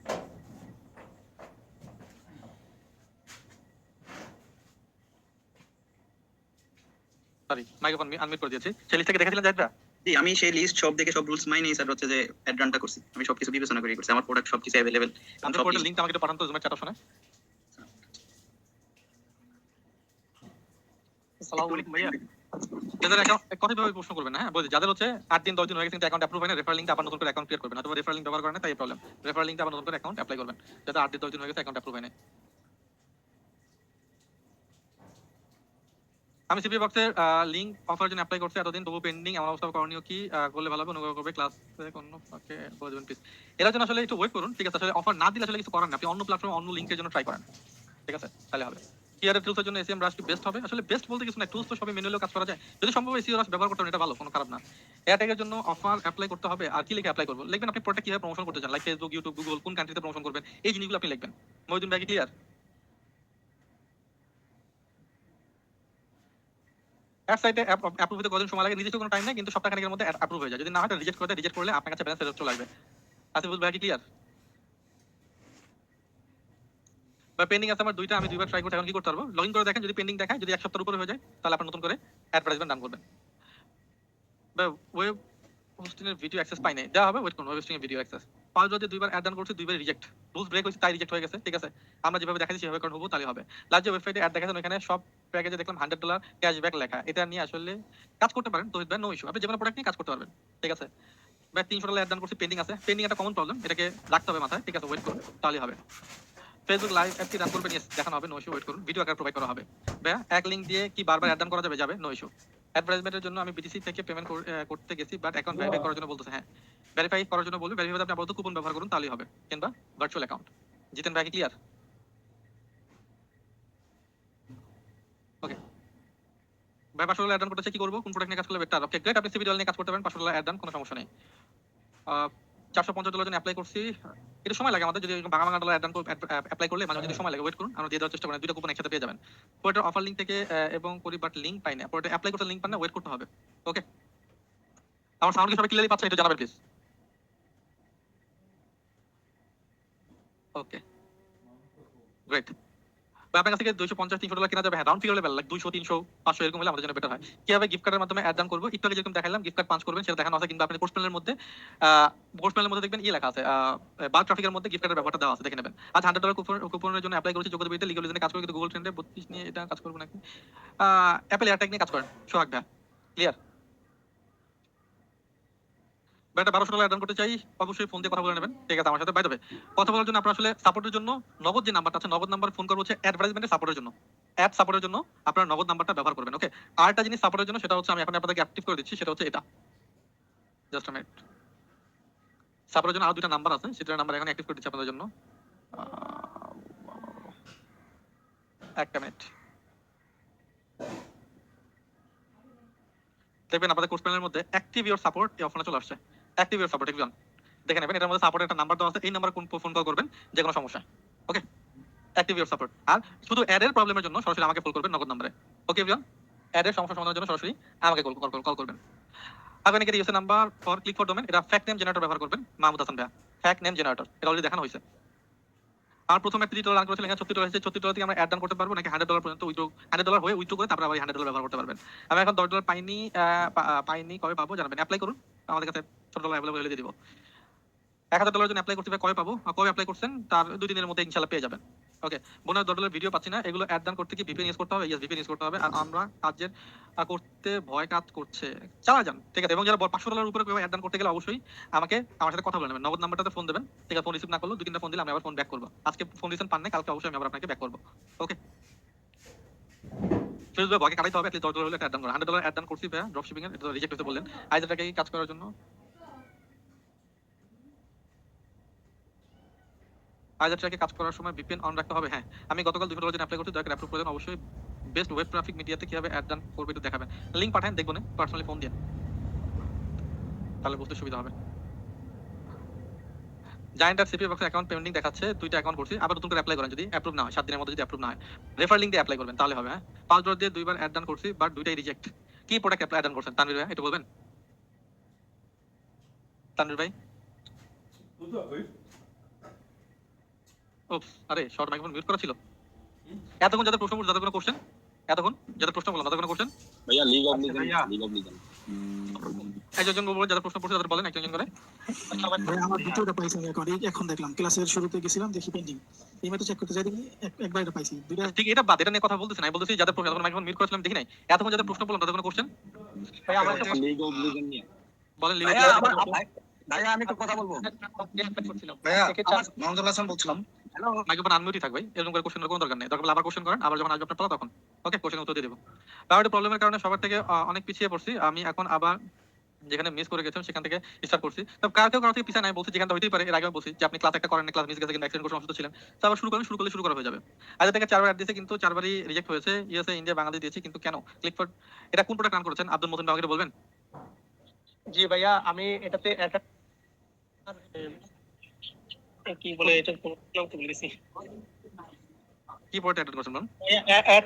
সরি, মাইক্রোফোন আনমিউট করে দিয়েছি, সেই লিস্ট থেকে দেখেছিলেন জাহিদ ভাই? জি, আমি সেই লিস্ট সব দেখে সব রুলস মাইনে স্যার হচ্ছে যে অ্যাড রানটা করছি, আমি সবকিছু বিবেচনা করে করছি, আমার প্রোডাক্ট সবকিছু अवेलेबल। আপনার প্রোডাক্টের লিংকটা আমাকে একটু পাঠান তো, জুমের চ্যাট অপশনে। আসসালামু আলাইকুম ভাইয়া। যাদের অ্যাকাউন্ট কথাভাবে প্রশ্ন করবেন না, হ্যাঁ, বলছি যাদের হচ্ছে 8 দিন 10 দিন হয়ে গেছে কিন্তু অ্যাকাউন্ট অ্যাপ্রুভ হয় না, রেফার লিংকটা আবার নতুন করে অ্যাকাউন্ট ক্রিয়েট করবেন, অথবা রেফার লিংক ব্যবহার করেন না, তাই প্রবলেম। রেফার লিংকটা আবার নতুন করে অ্যাকাউন্ট অ্যাপ্লাই করবেন, যাতে 8 দিন 10 দিন হয়ে গেছে অ্যাকাউন্ট অ্যাপ্রুভ হয় না। আমি সিপি বক্সের লিংক অফারের জন্য অ্যাপ্লাই করছি এতদিন, তবু পেন্ডিং, আমার অবস্থা করণীয় কি করলে ভালো হবে, অনুগ্রহ করবে ক্লাসে কোনো ফাঁকে বলে দেবেন প্লিজ। এর জন্য আসলে একটু ওয়েট করুন, ঠিক আছে? আসলে অফার না দিলে আসলে কিছু করার না, আপনি অন্য প্ল্যাটফর্মে অন্য লিংকের জন্য ট্রাই করেন, ঠিক আছে? তাহলে হবে। কিয়ারের টুলসের জন্য এসিএম রাশ কি বেস্ট হবে? আসলে বেস্ট বলতে কিছু না, টুলস তো সবই ম্যানুয়ালিও কাজ করা যায়, যদি সম্ভব এসিও রাশ ব্যবহার করতে হবে, এটা ভালো, কোনো খারাপ না। এয়ারটেকের জন্য অফার অ্যাপ্লাই করতে হবে, আর কি লিখে অ্যাপ্লাই করবো লিখবেন, আপনি প্রোডাক্ট কিভাবে প্রমোশন করতে চান, লাইক ফেসবুক, ইউটিউব, গুগল, কোন কান্ট্রিতে প্রমোশন করবেন, এই জিনিসগুলো আপনি লিখবেন। মহিউদ্দিন ভাই কি ক্লিয়ার? অ্যাড সাইটে অ্যাপ্রুভ হতে কতদিন সময় লাগে? নির্দিষ্ট কোনো টাইম নেই, কিন্তু সপ্তাহখানেকের মধ্যে অ্যাপ্রুভ হয়ে যায়, যদি না হয় রিজেক্ট করে দেয়, রিজেক্ট করলে আপনার কাছে ব্যালেন্স ফেরত চলে আসবে। আসিফুল ভাই কি ক্লিয়ার? বা পেন্ডিং আছে আমার দুইটা, আমি দুইবার ট্রাই করতে, এখন কি করতে পারবো? লগইন করে দেখেন, যদি পেন্ডিং দেখায়, যদি এক সপ্তাহের উপরে হয়ে যায় তাহলে আপনি নতুন করে অ্যাডভার্টাইজমেন্ট ডান করবেন। বা ওয়েব হোস্টিং এর ভিডিও অ্যাক্সেস পাই নাই, দেওয়া হবে, ওয়েট করুন। ওয়েব হোস্টিং এর ভিডিও অ্যাক্সেস পাওয়া যদি দুইবার অ্যাড ডান করছি, দুইবার রিজেক্ট, রুলস ব্রেক হয়েছে তাই রিজেক্ট হয়ে গেছে, ঠিক আছে? আমরা যেভাবে দেখাচ্ছি সেভাবে কারণ হবো, তাহলে হবে। লাস্ট যে ওয়েবসাইটে অ্যাড দেখাচ্ছেন ওখানে সব প্যাকেজে দেখলাম $100 ক্যাশব্যাক লেখা, এটা নিয়ে আসলে কাজ করতে পারেন, তো নো ইস্যু, আপনি যে কোনো প্রোডাক্ট নিয়ে কাজ করতে পারবেন, ঠিক আছে? বা $300 অ্যাড ডান করছি, পেন্ডিং আছে, পেন্ডিং একটা কমন প্রবলেম, এটাকে রাখতে হবে মাথায়, ঠিক আছে? ওয়েট করুন, তাহলে হবে। ফেসবুক লাইভ অ্যাপটি রান করবেন, ইয়েস দেখানো হবে, নো ইস্যু, ওয়েট করুন। ভিডিও আকার প্রোভাইড করা হবে ভাইয়া। এক লিঙ্ক দিয়ে কি বারবার অ্যাড ডান করা যাবে? যাবে, নো ইস্যু। অ্যাডভার্টাইজমেন্টের জন্য আমি বিটিসি থেকে পেমেন্ট করতে গেছি, বাট অ্যাকাউন্ট ভেরিফাই করার জন্য বলতেছে। হ্যাঁ, ভেরিফাই করার জন্য বলবে। ভেরিফাইতে আপনি আপাতত কুপন ব্যবহার করুন, তাহলেই হবে, কিংবা ভার্চুয়াল অ্যাকাউন্ট। জিতেন ভাই কি ক্লিয়ার? ওকে ভাই, $500 অ্যাড ডান করতে চাই, কি করবো? কোন প্রোডাক্ট নিয়ে কাজ করলে বেটার? ওকে গ্রেট, আপনি সিভিডল নিয়ে কাজ করতে পারেন। $500 অ্যাড ডান, কোনো সমস্যা নেই। $450 জন্য অ্যাপ্লাই করছি, একটু সময় লাগে আমাদের। যদি বাংলা ডলার অ্যাপ্লাই করলে মাঝে যদি সময় লাগে, ওয়েট করুন, আমরা দিয়ে দেওয়ার চেষ্টা করি। দুইটা কুপন একসাথে পেয়ে যাবেন। ওইটার অফার লিঙ্ক থেকে এবং করি, বাট লিঙ্ক পাই না। ওইটা অ্যাপ্লাই করতে লিঙ্ক পান না, ওয়েট করতে হবে। ওকে, আমার সাউন্ড কি সবাই ক্লিয়ারলি পাচ্ছেন? একটু জানাবেন প্লিজ। Okay great. আপনার কাছ থেকে $250-300 কেনা যাবে। হ্যাঁ, রাউন্ড ফিগার লেভেল লাইক 200, 300, 500 এরকম হলে আমাদের জন্য বেটার হয়। কিভাবে গিফট কার্ডের মাধ্যমে অ্যাড ডান করবো? একটু আগে যেরকম দেখালাম, গিফট কার্ড পাঞ্চ করবেন, সেটা দেখানো আছে। কিন্তু আপনি কোর্স প্ল্যানের মধ্যে দেখবেন লেখা আছে, বাল্ক ট্রাফিকের মধ্যে গিফট কার্ডের ব্যাপারটা দেওয়া আছে, দেখে নেবেন। আজ $100 কুপনের জন্য অ্যাপ্লাই করেছি। যোগ্যতা বিরুদ্ধে লিগাল রিজনে কাজ করে, কিন্তু গুগল ট্রেন্ডে 32 নিয়ে এটা কাজ করবো নাকি? অ্যাপেল এয়ারট্যাগ নিয়ে কাজ করেন সোহাগ ভাই, ক্লিয়ার? একটা $1200 অ্যাড করতে চাই, অবশ্যই ফোন দিয়ে কথা বলে নেবেন, ঠিক আছে আমার সাথে। বাই দ্য ওয়ে, কথা বলার জন্য আপনার আসলে সাপোর্টের জন্য নগদ যে নাম্বারটা আছে, নগদ নাম্বার ফোন করবো হচ্ছে অ্যাডভার্টাইজমেন্টের সাপোর্টের জন্য। অ্যাড সাপোর্টের জন্য আপনার নগদ নাম্বারটা ব্যবহার করবেন। ওকে, আরেকটা জিনিস সাপোর্টের জন্য, সেটা হচ্ছে আমি এখন আপনাদেরকে অ্যাক্টিভ করে দিচ্ছি, সেটা হচ্ছে এটা। জাস্ট আ মিনিট, সাপোর্টের জন্য আরো দুটো নাম্বার আছে, সেটা নাম্বার এখন অ্যাক্টিভ করে দিচ্ছি আপনাদের জন্য। একটা মিনিট, দেখবেন আপনাদের কোর্স প্ল্যানের মধ্যে অ্যাক্টিভ ইওর সাপোর্ট এই অপশনে চলে আসছে। অ্যাক্টিভ ইওর সাপোর্ট একজন দেখে নেবেন। এটার মধ্যে সাপোর্টের একটা নাম্বার দেওয়া আছে, এই নাম্বারে ফোন কল করবেন যে কোনো সমস্যা। ওকে, অ্যাক্টিভ ইওর সাপোর্ট। আর শুধু অ্যাডের প্রবলেমের জন্য সরাসরি আমাকে কল করবেন নগদ নাম্বারে। ওকে এভরিওয়ান, অ্যাডের সমস্যা সমাধানের জন্য সরাসরি আমাকে কল করবেন। আপনাকে get user number for click for domain, এটা ফ্যাক্ট নেম জেনারেটর ব্যবহার করবেন। মাহমুদ হাসান ভাইয়া, ফ্যাক্ট নেম জেনারেটর, এটা অলরেডি দেখানো হয়েছে। আর প্রথমে $30 রান করেছিলেন, এখানে $36 হয়েছে। $36 থেকে আমরা অ্যাড ডান করতে পারবো নাকি $100 পর্যন্ত উইথড্র, $100 হয়ে উইথড্র করে তারপর আবার $100 ব্যবহার করতে পারবেন। আমি এখন $10 পাইনি, কবে পাবো জানাবেন। অ্যাপ্লাই করুন, আমাদের কাছে $6 অ্যাভেলেবল হলে দিয়ে দিব। $1000 জন্য অ্যাপ্লাই করতে কবে পাবো? কবে অ্যাপ্লাই করছেন তার 2-3 দিনের মধ্যে ইনশাআল্লাহ পেয়ে যাবেন। ওকে, বোনাস $10 ভিডিও পাচ্ছি না, এগুলো অ্যাড ডান করতে কি ভিপিএন ইউজ করতে হবে? ইয়েস, ভিপিএন ইউজ করতে হবে। আর আমরা কাজের করতে ভয় কাজ করছে, চালা যান, ঠিক আছে। এবং যারা $500 উপরে অ্যাড ডান করতে গেলে অবশ্যই আমার সাথে কথা বলে নেবেন। নগদ নাম্বারটাতে ফোন দেবেন, ঠিক আছে। ফোন রিসিভ না করলেও 2-3টা ফোন দিলে আমি আবার ফোন ব্যাক করবো। আজকে ফোন রিসিভ পান না, কালকে অবশ্যই আমি আবার আপনাকে ব্যাক করবো। ওকে, ফেসবুকে ভয়কে কাটাইতে হবে। অ্যাটলিস্ট $10 হলে অ্যাড ডান করা। $100 অ্যাড ডান করছি ভাইয়া, ড্রপ শিপিং এর, এটা রিজেক্ট হতে বললেন। আইজাটাকে কাজ করার জন্য আইজাটাকে কাজ করার সময় ভিপিএন অন রাখতে হবে। হ্যাঁ, আমি গতকাল $200 জন্য অ্যাপ্লাই করছি, দয়া করে অ্যাপ্রুভ করে দেন। অবশ্যই বেস্ট ওয়েব ট্রাফিক মিডিয়াতে কিভাবে অ্যাড ডান করবে একটু দেখাবেন। লিংক পাঠান, দেখবো না, পার্সোনালি ফোন দিয়ে, তাহলে বুঝতে সুবিধা হবে। জায়ান্ট আর সিপি বক্স অ্যাকাউন্ট পেন্ডিং দেখাচ্ছে, 2টা অ্যাকাউন্ট করছি। আবার নতুন করে অ্যাপ্লাই করেন, যদি অ্যাপ্রুভ না হয় 7 দিনের মধ্যে যদি অ্যাপ্রুভ না হয়, রেফার লিংক দিয়ে অ্যাপ্লাই করবেন, তাহলে হবে। হ্যাঁ, $5 দিয়ে 2বার অ্যাড ডান করছি, বাট 2টাই রিজেক্ট। কি প্রোডাক্ট অ্যাড ডান করছেন তানভীর ভাই, একটু বলবেন? তানভীর ভাই, ওপস, আরে শর্ট মাইক্রোফোন মিউট করা ছিল। এতক্ষণ যাদের প্রশ্ন করছে, যাদের কোনো কোশ্চেন, এতক্ষণ যাদের প্রশ্ন বললাম, তাদের কোনো কোশ্চেন? ভাইয়া লিগ অফ লিজেন্ড একজন বলবো, যাদের প্রশ্ন করছে তাদের বলেন একজন করে। ভাই আমার দ্বিতীয়টা পাইছি আমি এখন দেখলাম, ক্লাসের শুরুতে গেছিলাম, দেখি পেন্ডিং। এই মাত্র চেক করতে যাই, দেখি একবার এটা পাইছি। দুইটা ঠিক, এটা বাদ, এটা নিয়ে কথা বলতেছি না। আমি বলতেছি যাদের প্রশ্ন, মাইক্রোফোন মিউট করেছিলাম দেখি নাই। এতক্ষণ যাদের প্রশ্ন বললাম, তাদের কোনো কোশ্চেন? ভাই আমার লিগ অফ লিজেন্ড নিয়ে বলেন। ভাইয়া আমি একটু কথা বলবো। ভাইয়া মাহমুদুল হাসান বলছিলাম। হ্যালো, মাইক্রোফোন আনমিউটই থাকবে, এরকম করে কোশ্চেনের কোনো দরকার নেই। দরকার আবার কোশ্চেন করেন, আবার যখন আসবে আপনার পালা তখন ওকে কোশ্চেনের উত্তর দিয়ে দেবো। প্রায়োরিটি প্রবলেমের কারণে সবার থেকে অনেক পিছিয়ে পড়ছি আমি। এখন আবার যেখানে মিস করে গেছেন সেখান থেকে স্টার্ট করছি। তবে কারো থেকে পিছিয়ে নাই বলছি, যেখানে হইতেই পারে। এর আগে বলছি যে আপনি ক্লাস একটা করেন, ক্লাস মিস গেছে, কিন্তু অ্যাক্সিডেন্ট করে অসুস্থ ছিলেন, তো আবার শুরু করা হয়ে যাবে। আজ থেকে 4বার অ্যাড দিয়েছে, কিন্তু 4বারই রিজেক্ট হয়েছে। ইউএসএ, ইন্ডিয়া, বাংলাদেশ দিয়েছি, কিন্তু কেন? ক্লিক ফর, এটা কোন প্রোডাক্ট রান করেছেন? আব্দুল মতিন ভাই বলবেন? জি ভাইয়া, আমি এটাতে একটা কি বলে, এটা নাম তো বলেছি, কি প্রোডাক্ট অ্যাড করেছেন? এক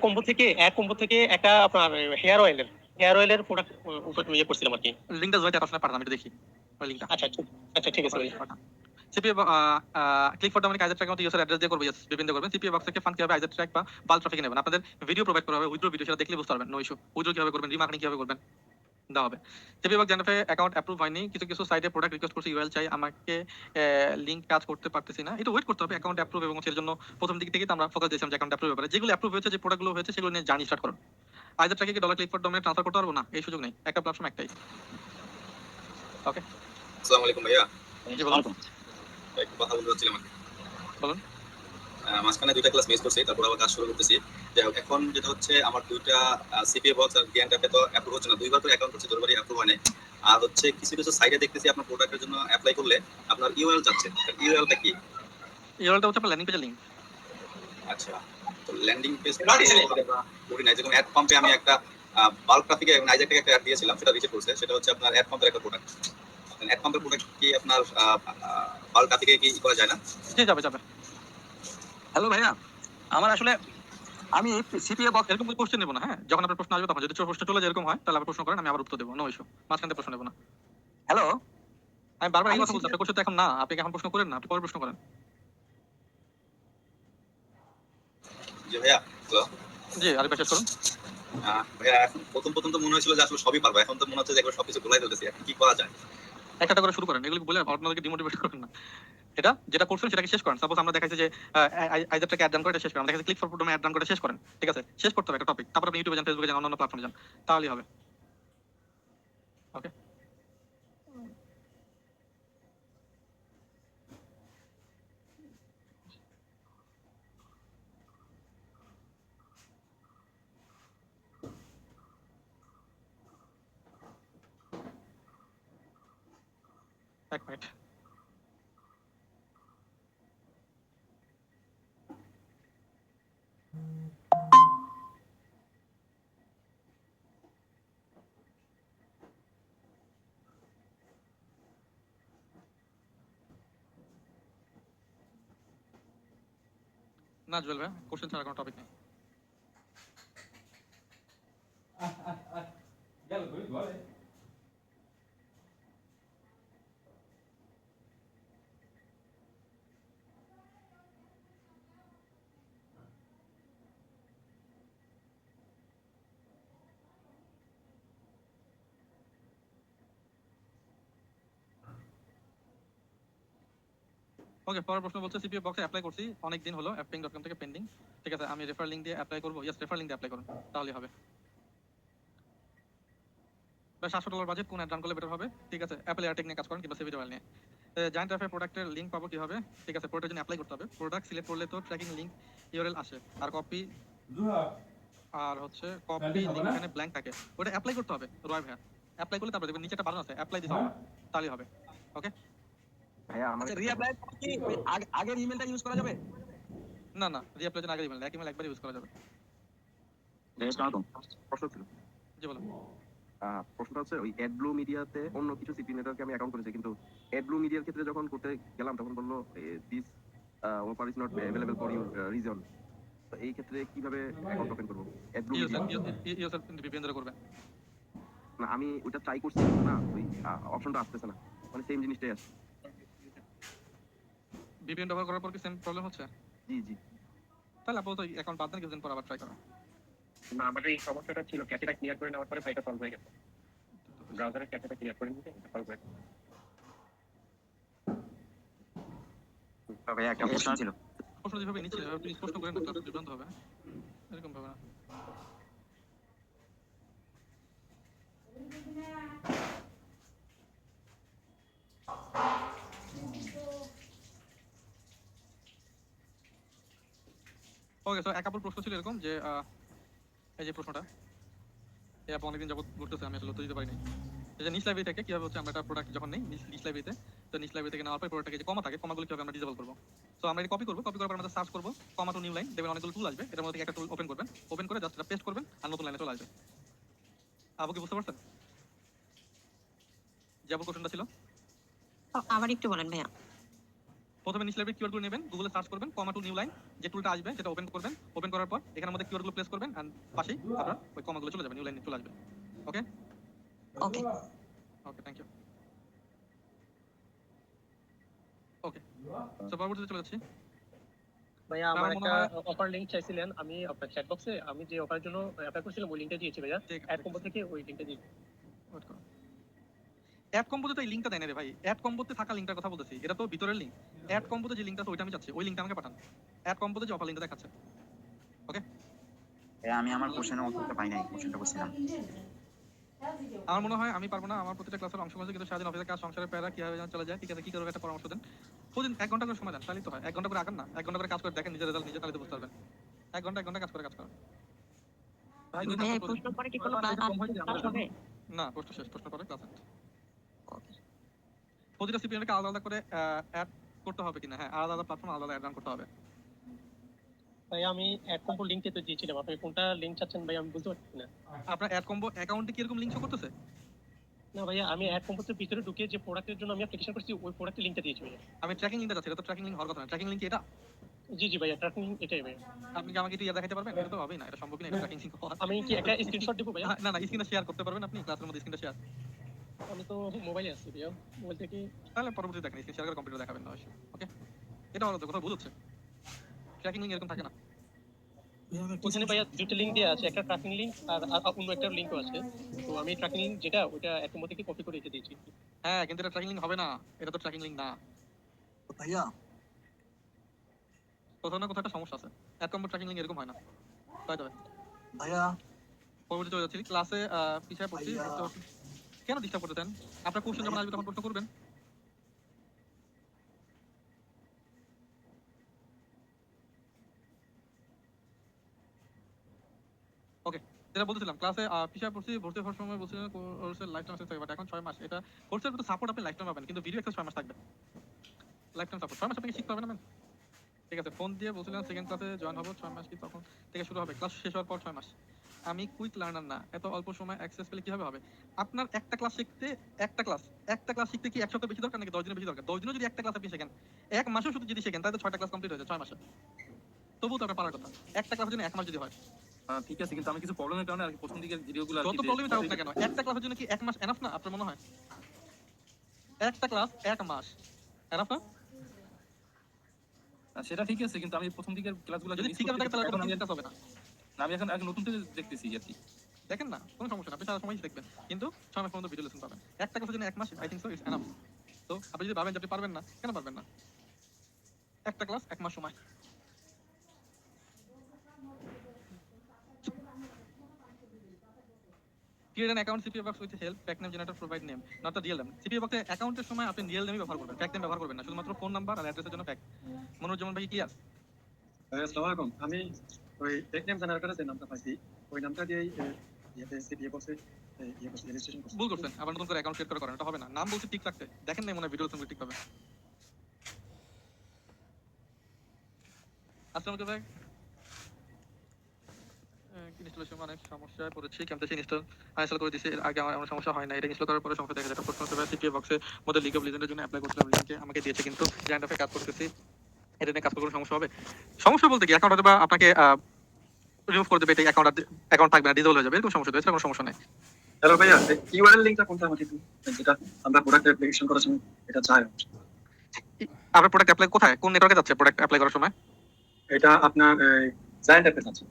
কম্বো থেকে একটা আপনার হেয়ার অয়েলের প্রোডাক্ট উপর ইয়ে করছিলাম আর কি। লিংকটা জয়েন্ট আসলে পাঠান, আমি দেখি ওই লিংকটা। আচ্ছা ঠিক আছে ভাই। সিপি ক্লিক ফর মানে আইজার ট্র্যাক মতো ইউজার অ্যাড্রেস দিয়ে করবে, ইয়েস বিভিন্ন করবেন। সিপি বক্স থেকে ফান্ড কিভাবে আইজার ট্র্যাক বা বাল্ক ট্রাফিকে নেবেন, আপনাদের ভিডিও প্রোভাইড করা হবে, উইথড্র ভিডিও, সেটা দেখলে বুঝতে পারবেন, নো ইস্যু। উইথড্র কিভাবে করবেন, রিমার্কেটিং কিভাবে করবেন দেওয়া হবে। সিপি বক্স জানাবে অ্যাকাউন্ট অ্যাপ্রুভ হয়নি, কিছু সাইটে প্রোডাক্ট রিকোয়েস্ট করছি, ইউএল চাই, আমাকে লিংক কাজ করতে পারতেছি না। এটা ওয়েট করতে হবে অ্যাকাউন্ট অ্যাপ্রুভ, এবং এর জন্য প্রথম দিক থেকে আমরা ফোকাস দিয়েছিলাম যে অ্যাকাউন্ট অ্যাপ্রুভ ব্যাপারে। যেগুলো অ্যাপ্রুভ হয়েছে, যে প্রোডাক্টগুলো হয়েছে, সেগুলো নিয়ে জার্নি স্টার্ট করুন। আইজার ট্র্যাকে ডলার ক্লিক ফর ডোমেনে ট্রান্সফার করতে পারবো না, এই সুযোগ নেই, একটা প্ল্যাটফর্ম একটাই। ওকে, আসসালামু আলাইকুম ভাইয়া। জি বলুন। একটু কথা বলতে চাচ্ছিলাম আর কি। বলুন। মাঝখানে দুইটা ক্লাস মিস করছি, তারপর আবার কাজ শুরু করতেছি। যাই হোক, এখন যেটা হচ্ছে আমার দুইটা সিপিএ বক্স আর গিয়ান ট্যাপে তো অ্যাপ্রুভ হচ্ছে না, দুইবার তো অ্যাকাউন্ট করছি, দুইবারই অ্যাপ্রুভ হয় নাই। আর হচ্ছে কিছু কিছু সাইডে দেখতেছি আপনার প্রোডাক্টের জন্য অ্যাপ্লাই করলে আপনার ইউআরএল যাচ্ছে, ইউআরএলটা কি? ইউআরএলটা হচ্ছে আপনার ল্যান্ডিং পেজের লিংক। আচ্ছা, তো ল্যান্ডিং পেজ করি নাই, যেরকম অ্যাড পাম্পে আমি একটা বাল্ক ট্রাফিকে নাইজার থেকে একটা অ্যাড দিয়েছিলাম, সেটা রিজেক্ট করছে। সেটা হচ্ছে আপনার অ্যাড পাম্পের একটা প্রোডাক্ট। অ্যাড পাম্পের প্রোডাক্ট কি আপনার বাল্ক ট্রাফিকে কি করা যায় না? জি যাবে যাবে। হ্যালো ভাইয়া, আমার আসলে আমি সিপিএ বক্স এরকম কোশ্চেন নেব না, হ্যাঁ? যখন আপনার প্রশ্ন আসবে তখন যদি প্রশ্ন চলে যায় এরকম হয় তাহলে আবার প্রশ্ন করেন, আমি আবার উত্তর দেবো, নো ইস্যু। মাঝখান থেকে প্রশ্ন নেব না। হ্যালো, আমি বারবার এই কথা বলছি, আপনার কোশ্চেন তো এখন না, আপনি এখন প্রশ্ন করেন না, আপনি পরে প্রশ্ন করেন। জি ভাইয়া, হ্যালো। জি আরেকবার শেষ করুন। ভাইয়া, এখন প্রথম প্রথম তো মনে হয়েছিল যে আসলে সবই পারবো, এখন তো মনে হচ্ছে যে একবার সবকিছু ভুলাই ফেলতেছি। এখন কি করা যায়? একটা করে শুরু করেন, এগুলো বলে আপনাদেরকে ডিমোটিভেট করেন না। এটা যেটা করছেন সেটাকে শেষ করেন। সাপোজ আমরা দেখাইছি যে আইজারটাকে অ্যাড ডান করে এটা শেষ করেন, দেখাইছি ক্লিক ফর প্রোডাক্ট অ্যাড ডান করে শেষ করেন, ঠিক আছে? শেষ করতে হবে একটা টপিক, তারপর আপনি ইউটিউবে যান, ফেসবুকে যান, অন্যান্য প্ল্যাটফর্মে যান, তাহলেই হবে। ওকে, এক মিনিট। না জুয়েল ভাই, কোশ্চেন ছাড়া কোনো টপিক নেই। গেল তুই ঘরে। ওকে, পরের প্রশ্ন বলছে সিপিএ বক্সে অ্যাপ্লাই করছি অনেক দিন হলো, apping.com থেকে পেন্ডিং, ঠিক আছে? আমি রেফার লিংক দিয়ে অ্যাপ্লাই করব। ইয়েস, রেফার লিংক দিয়ে অ্যাপ্লাই করুন, তাহলেই হবে। $700 বাজেট, কোন অ্যাড রান করলে বেটার হবে? ঠিক আছে, অ্যাপল এয়ারটেক নিয়ে কাজ করেন কিংবা সিভি ডেভেল নিয়ে। জায়ান্ট অ্যাপের প্রোডাক্টের লিংক পাবো কিভাবে? ঠিক আছে, প্রোডাক্টের জন্য অ্যাপ্লাই করতে হবে। প্রোডাক্ট সিলেক্ট করলে তো ট্র্যাকিং লিংক ইউআরএল আসে, আর কপি আর হচ্ছে কপি লিংক এখানে ব্ল্যাঙ্ক থাকে, ওটা অ্যাপ্লাই করতে হবে। রয় ভাইয়া, অ্যাপ্লাই করলে তারপরে দেখবেন নিচে একটা বাটন আছে, অ্যাপ্লাই দিতে হবে, তাহলেই হবে। ওকে ভাইয়া, আমার রিঅ্যাপ্লাই কি ওই আগের ইমেলটা ইউজ করা যাবে? না না, রিঅ্যাপ্লাই জন্য আগে ইমেল, এক ইমেল একবার ইউজ করা যাবে। প্রশ্ন ছিল, জি বলুন। প্রশ্নটা হচ্ছে ওই অ্যাডব্লু মিডিয়াতে অন্য কিছু সিপি নেটওয়ার্কে আমি অ্যাকাউন্ট করেছি, কিন্তু অ্যাডব্লু মিডিয়ার ক্ষেত্রে যখন করতে গেলাম তখন বললো this offer is not available for your reason. তো এই ক্ষেত্রে কিভাবে অ্যাকাউন্ট ওপেন করবো অ্যাডব্লু মিডিয়া? ইউজার ভিপিএন ধরে করবেন না, আমি ওইটা ট্রাই করছি না, ওই অপশনটা আসতেছে না, মানে সেম জিনিসটাই আসছে। ভিপিএন ব্যবহার করার পর কি সেম প্রবলেম হচ্ছে? জি জি। তাহলে আপাতত অ্যাকাউন্ট বাদ দেন, কিছুদিন পর আবার ট্রাই করেন। না, আমাদের এই সমস্যাটা ছিল, ক্যাশেটা ক্লিয়ার করে নেওয়ার পরে ফাইলটা সলভ হয়ে গেছে। ব্রাউজারের ক্যাশেটা ক্লিয়ার করে নিতে সলভ হয়ে গেছে। ভাইয়া একটা প্রশ্ন ছিল। প্রশ্ন যেভাবে নিচ্ছেন এভাবে আপনি স্পষ্ট করেন না, ক্লাস বিভ্রান্ত হবে, এরকম ভাবে না। ওকে, তো এক প্রশ্ন ছিল এরকম যে এই যে প্রশ্নটা এই আপনি অনেকদিন যাবত ঘুরতেছে, আমি আসলে উত্তর দিতে পারিনি। এই যে নিচ লাইব্রেরি থেকে কিভাবে হচ্ছে আমরা একটা প্রোডাক্ট যখন নেই নিচ লাইব্রেরিতে, তো নিচ লাইব্রেরি থেকে নেওয়ার পর প্রোডাক্টে যে কমা থাকে, কমাগুলো কিভাবে আমরা ডিসেবল করবো? সো আমরা এটা কপি করবো, কপি করার পর আমরা সার্চ করবো কমা টু নিউ লাইন, দেখবেন অনেকগুলো টুল আসবে, এটার মধ্যে থেকে একটা টুল ওপেন করবেন, ওপেন করে জাস্ট এটা পেস্ট করবেন আর নতুন লাইনে চলে আসবে। আবু কি বুঝতে পারছেন? যে আবু কোশ্চেনটা ছিল আবার একটু বলেন ভাইয়া। প্রথমে নিচ লাইব্রেরি কিওয়ার্ডগুলো নেবেন, গুগলে সার্চ করবেন কমা টু নিউ লাইন, যে টুলটা আসবে সেটা ওপেন করবেন, ওপেন করার পর এখানের মধ্যে কিওয়ার্ডগুলো প্লেস করবেন আর পাশেই আপনার ওই কমাগুলো চলে যাবে, নিউ লাইনে চলে আসবে। ওকে ওকে ওকে, থ্যাংক ইউ। ওকে, সো পরবর্তীতে চলে যাচ্ছি। ভাইয়া, আমার একটা অফার লিংক চাইছিলেন, আমি আপনার চ্যাট বক্সে আমি যে অফারের জন্য অ্যাপ্লাই করেছিলাম ওই লিংকটা দিয়েছি ভাইয়া, অ্যাড কম্বো থেকে ওই লিংকটা দিয়েছি। অ্যাড কম্বোতে তো এই লিংকটা দেয় না রে ভাই, অ্যাড কম্বোতে থাকা লিংকটার কথা বলতেছি, এটা তো ভিতরের লিংক। অ্যাড কম্বোতে যে লিংকটা আছে ওইটা আমি চাচ্ছি, ওই লিংকটা আমাকে পাঠান। অ্যাড কম্বোতে যে অফার লিংকটা দেখাচ্ছে। ওকে, আমি আমার কোশ্চেনের উত্তরটা পাই নাই, কোশ্চেনটা বলছিলাম। আমার মনে হয় আমি পারবো না, আমার প্রতিটা ক্লাসের অংশ আছে, কিন্তু সারাদিন অফিসের কাজ, সংসারের প্যারা কিভাবে যেন চলে যায়। ঠিক আছে, কি করবে একটা পরামর্শ দেন। প্রতিদিন 1 ঘন্টা করে সময় দেন, তাহলেই তো হয়। 1 ঘন্টা করে আগান না, 1 ঘন্টা করে কাজ করে দেখেন নিজের রেজাল্ট নিজে, তাহলে তো বুঝতে পারবেন। 1 ঘন্টা কাজ করে করেন। ভাই দুই ভাইয়া ঘন্টা এই প্রশ্ন পরে কি কোনো ক্লাস হবে? না, প্রশ্ন শেষ, প্রশ্ন পরে ক্লাস এন্ড। প্রতিটা সিপিএনকে আলাদা আলাদা করে অ্যাড করতে হবে কিনা? হ্যাঁ, আলাদা আলাদা প্ল্যাটফর্ম আলাদা অ্যাড রান করতে হবে। ভাই আমি অ্যাড কম্পো লিংকে তো দিয়েছিলাম, আপনি কোনটা লিংক চাচ্ছেন ভাই আমি বুঝতে পারছি না। আপনার অ্যাড কম্বো অ্যাকাউন্টে কি এরকম লিংক শো করতেছে? না ভাইয়া আমি অ্যাড কম্পোজের ভিতরে ঢুকে যে প্রোডাক্টের জন্য আমি অ্যাপ্লিকেশন করছি ওই প্রোডাক্টের লিংকটা দিয়েছি ভাইয়া। আমি ট্র্যাকিং লিংকটা যাচ্ছে, এটা তো ট্র্যাকিং লিংক হওয়ার কথা না। ট্র্যাকিং লিংক এটা জি ভাইয়া ট্র্যাকিং এটাই ভাইয়া। আপনি কি আমাকে একটু ইয়া দেখাতে পারবেন? এটা তো হবেই না, এটা সম্ভবই না, এটা ট্র্যাকিং লিংক হওয়া। আমি কি একটা স্ক্রিনশট দেব ভাইয়া? না স্ক্রিনটা শেয়ার করতে পারবেন আপনি ক্লাসের মধ্যে স্ক্রিনটা শেয়ার? আমি তো মোবাইলে আছি ভাইয়া, মোবাইল থেকে। তাহলে পরবর্তীতে দেখেন, স্ক্রিন শেয়ার করে কম্পিউটার দেখাবেন না। ওকে, এটা হলো তো কথা বুঝছে। ট্র্যাকিং লিংক এরকম থাকে না। ওখানে ভাইয়া দুটো লিংক দেওয়া আছে, একটা ট্র্যাকিং লিংক আর অন্য একটা লিংকও আছে। তো আমি ট্র্যাকিং লিংক যেটা ওটা অ্যাড কম্পো থেকে কপি করে রেখে দিয়েছি। হ্যাঁ, কিন্তু এটা ট্র্যাকিং লিংক হবে না, এটা তো ট্র্যাকিং লিংক না ভাইয়া। কোথাও না কোথাও একটা সমস্যা আছে। অ্যাড কম্বো ট্র্যাকিং লিংক এরকম হয় না, তাই তবে ভাইয়া পরবর্তীতে চলে যাচ্ছি ক্লাসে। পিছায় পড়ছি, কেন ডিস্টার্ব করতে দেন? আপনার কোশ্চেন যখন আসবে তখন প্রশ্ন করবেন। ওকে, যেটা বলতেছিলাম ক্লাসে পিছায় পড়ছি, ভর্তি হওয়ার সময় বলছিলেন কোর্সের লাইফ টাইম থাকে, বাট এখন 6 মাস। এটা কোর্সের তো সাপোর্ট আপনি লাইফ টাইম পাবেন, কিন্তু ভিডিও অ্যাক্সেস 6 মাস থাকবে। লাইফ টাইম সাপোর্ট 6 মাস আপনাকে শিখতে হবে না। ঠিক আছে, ফোন দিয়ে বলছিলেন সেকেন্ড ক্লাসে জয়েন হবো, 6 মাস কি তখন থেকে শুরু হবে? ক্লাস শেষ হওয়ার পর 6 মাস। আমি কুইক লার্নার না, এত অল্প সময় অ্যাক্সেস পেলে কিভাবে হবে? আপনার একটা ক্লাস শিখতে একটা ক্লাস শিখতে কি 1 সপ্তাহ বেশি দরকার নাকি 10 দিনের বেশি দরকার? 10 দিনও যদি একটা ক্লাস আপনি শেখেন, 1 মাসেও শুধু যদি শেখেন, তাহলে 6টা ক্লাস কমপ্লিট হয়ে যায় 6 মাসে। তবুও তো আপনার পারার কথা। একটা ক্লাসের জন্য 1 মাস যদি হয়। ঠিক আছে, কিন্তু আমি কিছু প্রবলেমের কারণে আর কি প্রথম দিকের ভিডিওগুলো যত প্রবলেমই থাকুক না কেন, একটা ক্লাসের জন্য কি 1 মাস এনাফ না আপনার মনে হয়? একটা ক্লাস 1 মাস এনাফ না? সেটা ঠিক আছে, কিন্তু আমি প্রথম দিকের ক্লাসগুলো যদি ঠিক থাকে তাহলে কোনো চিন্তা হবে না। আমি এখন নতুন থেকে দেখতেছি আর কি। দেখেন না, কোনো সমস্যা না, আপনি সারা সময় দেখবেন, কিন্তু 6 মাস পর্যন্ত ভিডিও লেসন পাবেন। একটা ক্লাসের জন্য 1 মাস, I think so it's enough. তো আপনি যদি ভাবেন যে আপনি পারবেন না, কেন পারবেন না? একটা ক্লাস 1 মাস সময়। Create an account CPA box with help pack name generator provide name, not the real name. CPA box এ অ্যাকাউন্টের সময় আপনি রিয়েল নেমই ব্যবহার করবেন, প্যাক নেম ব্যবহার করবেন না, শুধুমাত্র ফোন নাম্বার আর অ্যাড্রেসের জন্য প্যাক। মনোরঞ্জন ভাই ক্লিয়ার? আসসালামু আলাইকুম, আমি ওই টেক নেম জেনারেটরে যে নামটা পাইছি ওই নামটা দিয়েই সিপিএ বক্সে রেজিস্ট্রেশন করছি। ভুল করছেন, আবার নতুন করে অ্যাকাউন্ট ক্রিয়েট করেন, এটা হবে না। নাম বলছি ঠিক রাখতে, দেখেন না মনে হয় ভিডিও সঙ্গে ঠিক পাবে। আসসালামু আলাইকুম ভাই। ইনস্টলেশন অনেক সমস্যায় পড়েছি, ক্যাম্পাসে ইনস্টল করে দিয়েছি, এর আগে আমার সমস্যা হয় না। এটা ইনস্টল করার পরে সমস্যা দেখা যায়। প্রশ্ন হচ্ছে সিপিএ বক্সের মধ্যে লিগ অফ লিজেন্ডের জন্য অ্যাপ্লাই করছিলাম, লিংকে আমাকে দিয়েছে, কিন্তু জায়ান্ট অফে কাজ করতেছি, এটা নিয়ে কাজ করে কোনো সমস্যা হবে? সমস্যা বলতে কি, অ্যাকাউন্ট হয়তো বা আপনাকে রিমুভ করে দেবে, এটা অ্যাকাউন্ট থাকবে না, ডিসেবল হয়ে যাবে, এরকম সমস্যা। এছাড়া কোনো সমস্যা নেই। হ্যালো ভাইয়া, ইউআরএল লিংকটা কোনটা আমাকে একটু, যেটা আমরা প্রোডাক্ট অ্যাপ্লিকেশন করার সময় এটা চাই। আপনার প্রোডাক্ট অ্যাপ্লাই কোথায়, কোন নেটওয়ার্কে যাচ্ছে প্রোডাক্ট অ্যাপ্লাই করার সময়? এটা আপনার জায়ান্ট অ্যাপে আছে।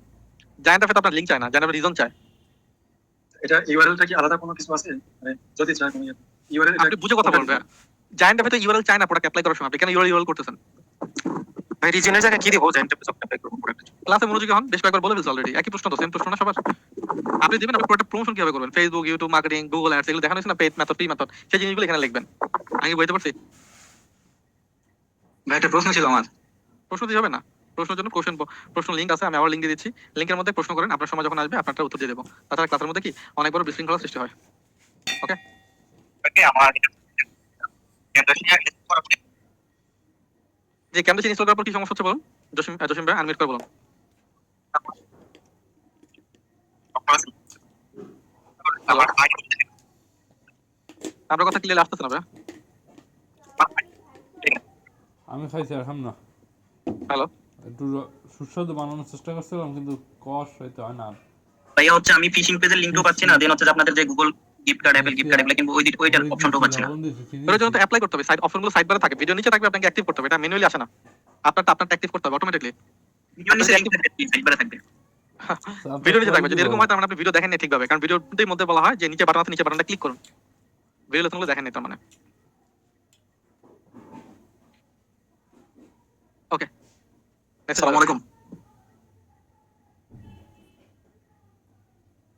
জায়ান্ট অ্যাপে তো আপনার লিংক চায় না, জায়ান্ট অ্যাপে রিজন চায়। এটা ইউআরএলটা কি আলাদা কোনো কিছু আছে? মানে যদি চাই তুমি ইউআরএল, আপনি বুঝে কথা বলবেন। জায়ান্ট অ্যাপে তো ইউআরএল চায় না প্রোডাক্ট অ্যাপ্লাই করার সময়, আপনি কেন ইউআরএল করতেছেন? ভাই রিজনের জায়গায় কি দিব জায়ান্ট অ্যাপে সব অ্যাপ্লাই করব প্রোডাক্ট? ক্লাসে মনোযোগী হন, বেশ কয়েকবার বলে ফেলছি অলরেডি, একই প্রশ্ন তো, সেম প্রশ্ন না সবার। আপনি দিবেন, আপনি প্রোডাক্ট প্রমোশন কিভাবে করবেন, Facebook, YouTube marketing, Google ads, এগুলো দেখানো হয়েছে না, পেড মেথড, ফ্রি মেথড, সেই জিনিসগুলো এখানে লিখবেন। আমি বলতে পারছি? ভাই একটা প্রশ্ন ছিল আমার। প্রশ্ন দিয়ে হবে না, প্রশ্নের জন্য প্রশ্ন লিঙ্ক আছে, আমি আবার লিঙ্ক দিয়ে দিচ্ছি, লিঙ্কের মধ্যে প্রশ্ন করেন, আপনার সময় যখন আসবে আপনারটা উত্তর দিয়ে দেবো। তাছাড়া ক্লাসের মধ্যে কি অনেক বড় বিশৃঙ্খলা সৃষ্টি হয়। ওকে, আমার যে ক্যাম্পাসে ইনস্টল করার পর কি সমস্যা হচ্ছে বলুন? জসিম ভাই আনমিউট করে বলুন। আপনার কথা ক্লিয়ার আসতেছে না ভাই। আমি খাইছি আর খাম না। হ্যালো, একটু সুস্বাদু বানানোর চেষ্টা করছিলাম, কিন্তু কষ হয়তো হয় না। ভাইয়া হচ্ছে আমি ফিশিং পেজের লিংকও পাচ্ছি না, দেন হচ্ছে আপনাদের যে Google gift card, Apple gift card, এগুলো কিন্তু ওইটার অপশনটাও পাচ্ছি না। এর জন্য তো অ্যাপ্লাই করতে হবে, সাইড অপশনগুলো সাইড বারে থাকে, ভিডিও নিচে থাকবে, আপনাকে অ্যাক্টিভ করতে হবে, এটা ম্যানুয়ালি আসে না, আপনারটা অ্যাক্টিভ করতে হবে অটোমেটিক্যালি। ভিডিও নিচে সাইড বারে থাকবে, ভিডিও নিচে থাকবে। যদি এরকম হয় তার মানে আপনি ভিডিও দেখেন না ঠিকভাবে, কারণ ভিডিওর মধ্যে বলা হয় যে নিচে বাটন আছে, নিচে বাটনটা ক্লিক করুন, ভিডিও লেসনগুলো দেখেন না তার মানে। ওকে, আসসালামু আলাইকুম।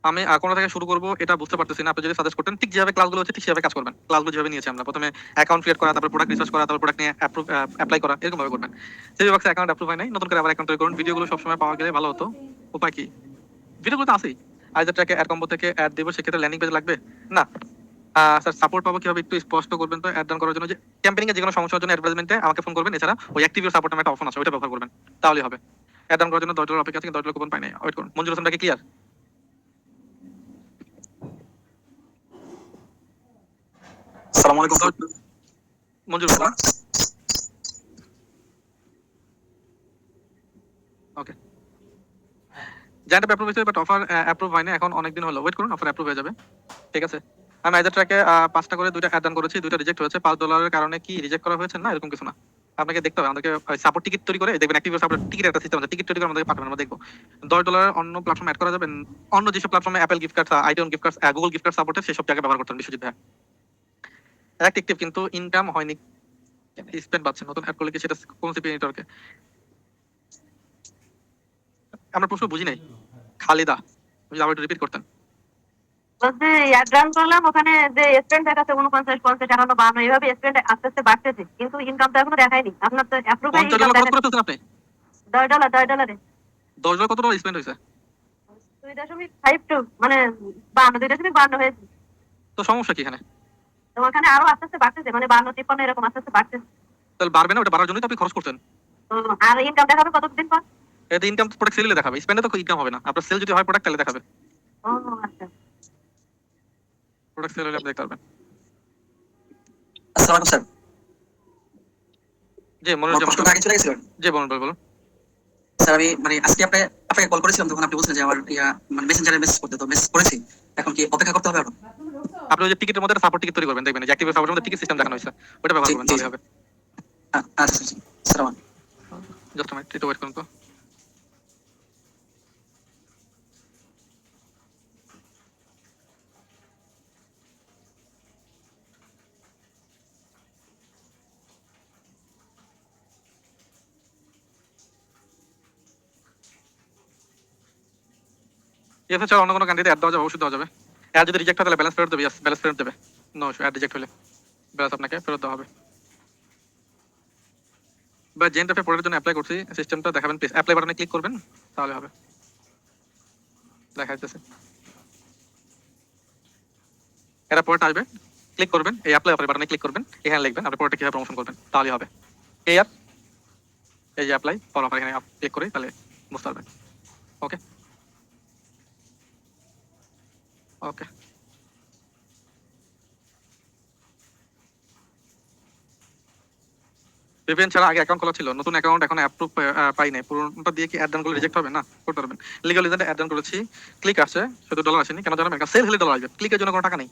আমি কোন থেকে শুরু করবো এটা বুঝতে পারতেছি না। আপনি যদি সাজেস্ট করতেন ঠিক যেভাবে ক্লাসগুলো হচ্ছে ঠিক সেভাবে কাজ করবেন। ক্লাসগুলো যেভাবে নিয়েছি আমরা, প্রথমে অ্যাকাউন্ট ক্রিয়েট করা, তারপর প্রোডাক্ট রিসার্চ করা, তারপর প্রোডাক্ট নিয়ে অ্যাপ্লাই করা, এরকম ভাবে করবেন। সেই বক্সে অ্যাকাউন্ট অ্যাপ্রুভ হয় নাই, নতুন করে আবার অ্যাকাউন্ট তৈরি করুন। ভিডিওগুলো সবসময় পাওয়া গেলে ভালো হতো। উপায় কি? ভিডিওগুলো তো আছেই। আইজার ট্র্যাকে অ্যাড কম্বো থেকে অ্যাড দেবো, সেক্ষেত্রে ল্যান্ডিং পেজ লাগবে না। স্যার সাপোর্ট পাবো কিভাবে একটু স্পষ্ট করবেন তো। অ্যাড রান করার জন্য যে ক্যাম্পেইনিং এর যে কোনো সমস্যার জন্য অ্যাডভার্টাইজমেন্টে আমাকে ফোন করবেন। এছাড়া ওই অ্যাক্টিভ সাপোর্ট নামে একটা অপশন আছে, ওইটা ব্যবহার করবেন, তাহলেই হবে। অ্যাড রান করার জন্য $10 অপেক্ষা আছে, কিন্তু $10 কুপন পাই নাই। ওয়েট করুন। মঞ্জুর হোসেনটা কি ক্লিয়ার? আসসালামু আলাইকুম। মঞ্জুর হোসেন, ওকে। জায়গাটা অ্যাপ্রুভ হয়েছে, বাট অফার অ্যাপ্রুভ হয় না এখন, অনেকদিন হলো। ওয়েট করুন, অফার অ্যাপ্রুভ হয়ে যাবে। ঠিক আছে। আমি আইজার ট্র্যাকে 5টা করে 2টা অ্যাড রান করেছি, 2টা রিজেক্ট হয়েছে। $5 কারণে কি রিজেক্ট করা হয়েছে? না, এরকম কিছু না। আপনাকে দেখতে হবে, আমাদেরকে সাপোর্ট টিকিট তৈরি করে দেখবেন, অ্যাক্টিভ সাপোর্ট টিকিট একটা সিস্টেম আছে, টিকিট তৈরি করে আমাদেরকে পাঠাবেন, আমরা দেখবো। $10 অন্য প্ল্যাটফর্মে অ্যাড করা যাবে, অন্য যেসব প্ল্যাটফর্মে Apple gift card, iTunes gift card, Google gift card সাপোর্টে সেসব জায়গায় ব্যবহার করতে হবে। বিশ্বজিৎ ভাই অ্যাক্টিভ, কিন্তু ইনকাম হয়নি, স্পেন্ড পাচ্ছে। নতুন অ্যাড করলে কি সেটা কোন সিপি নেটওয়ার্কে? আমরা প্রশ্ন বুঝি নাই। খালিদা, যদি আবার একটু রিপিট করতেন। বলছি অ্যাড রান করলাম, ওখানে যে স্পেন্ড দেখাচ্ছে 49, 50, 58, 52, এইভাবে স্পেন্ড আস্তে আস্তে বাড়তেছে, কিন্তু ইনকাম তো এখনো দেখায়নি। আপনার তো অ্যাপ্রুভ হয়ে ইনকাম $50 দেখাচ্ছে। কত করে আপনি? $10 $10 কত টাকা স্পেন্ড হয়েছে? 2.52, মানে 2.52 হয়েছে। তো সমস্যা কি এখানে? তো ওখানে আরো আস্তে আস্তে বাড়তেছে, মানে 52, 53 এরকম আস্তে আস্তে বাড়তেছে। তাহলে বাড়বে না? ওটা বাড়ার জন্যই তো আপনি খরচ করছেন। তো আর ইনকাম দেখাবে কতদিন পর? এতে ইনকাম প্রোডাক্ট সেলে দেখাবে, স্পেন্ডে তো ইনকাম হবে না। আপনার সেল যদি হয় প্রোডাক্ট, তাহলে দেখাবে। ও আচ্ছা, প্রোডাক্ট সেল হলে আপনি দেখতে পারবেন। আসসালামু আলাইকুম স্যার। জি মনোজ, প্রশ্নটা আগে চলে গেছিল। জি বলুন বলুন। স্যার আমি মানে আজকে আপনাকে কল করেছিলাম, তখন আপনি বলছিলেন যে আমার মানে মেসেঞ্জারে মেসেজ করতে, তো মেসেজ করেছি। এখন কি অপেক্ষা করতে হবে আরো? আপনি ওই যে টিকিটের মধ্যে সাপোর্ট টিকিট তৈরি করবেন, দেখবেন যে অ্যাক্টিভ সাপোর্টের মধ্যে টিকিট সিস্টেম দেখানো হয়েছে, ওটা ব্যবহার করবেন, তাহলে হবে। আচ্ছা স্যার, আমার জাস্ট মিনিট, একটু ওয়েট করুন তো। এতে ছাড়া অন্য কোনো ক্যান্ডিডেট অ্যাড দেওয়া যাবে, অবশ্যই দেওয়া যাবে। অ্যাড যদি রিজেক্ট হয় তাহলে ব্যালেন্স ফেরত দেবে। ইয়েস, ব্যালেন্স ফেরত দেবে। নো ইস্যু, অ্যাড রিজেক্ট হলে ব্যালেন্স আপনাকে ফেরত দেওয়া হবে। বা জেন ট্যাপে পড়ার জন্য অ্যাপ্লাই করছি, সিস্টেমটা দেখাবেন প্লিজ। অ্যাপ্লাই বাটনে ক্লিক করবেন, তাহলে হবে। দেখা যাচ্ছে এটা পরেটা আসবে, ক্লিক করবেন, এই অ্যাপ্লাই বাটনে ক্লিক করবেন, এখানে লিখবেন আপনি পরেটা কিভাবে প্রমোশন করবেন, তাহলে হবে। ক্লিয়ার? এই যে অ্যাপ্লাই ফর অফার, এখানে ক্লিক করে তাহলে বুঝতে পারবেন। ওকে ওকে। VPN ছাড়া আগে অ্যাকাউন্ট খোলা ছিল, নতুন অ্যাকাউন্ট এখন অ্যাপ্রুভ পাই নাই। পুরোটা দিয়ে কি অ্যাড ডান করলে রিজেক্ট হবে? না, করতে পারবেন। লিগাল রিজনে অ্যাড ডান করেছি, ক্লিক আসছে, শুধু $, আসেনি কেন জানেন? সেল হলে $, আসবে, ক্লিকের জন্য কোনো টাকা নেই।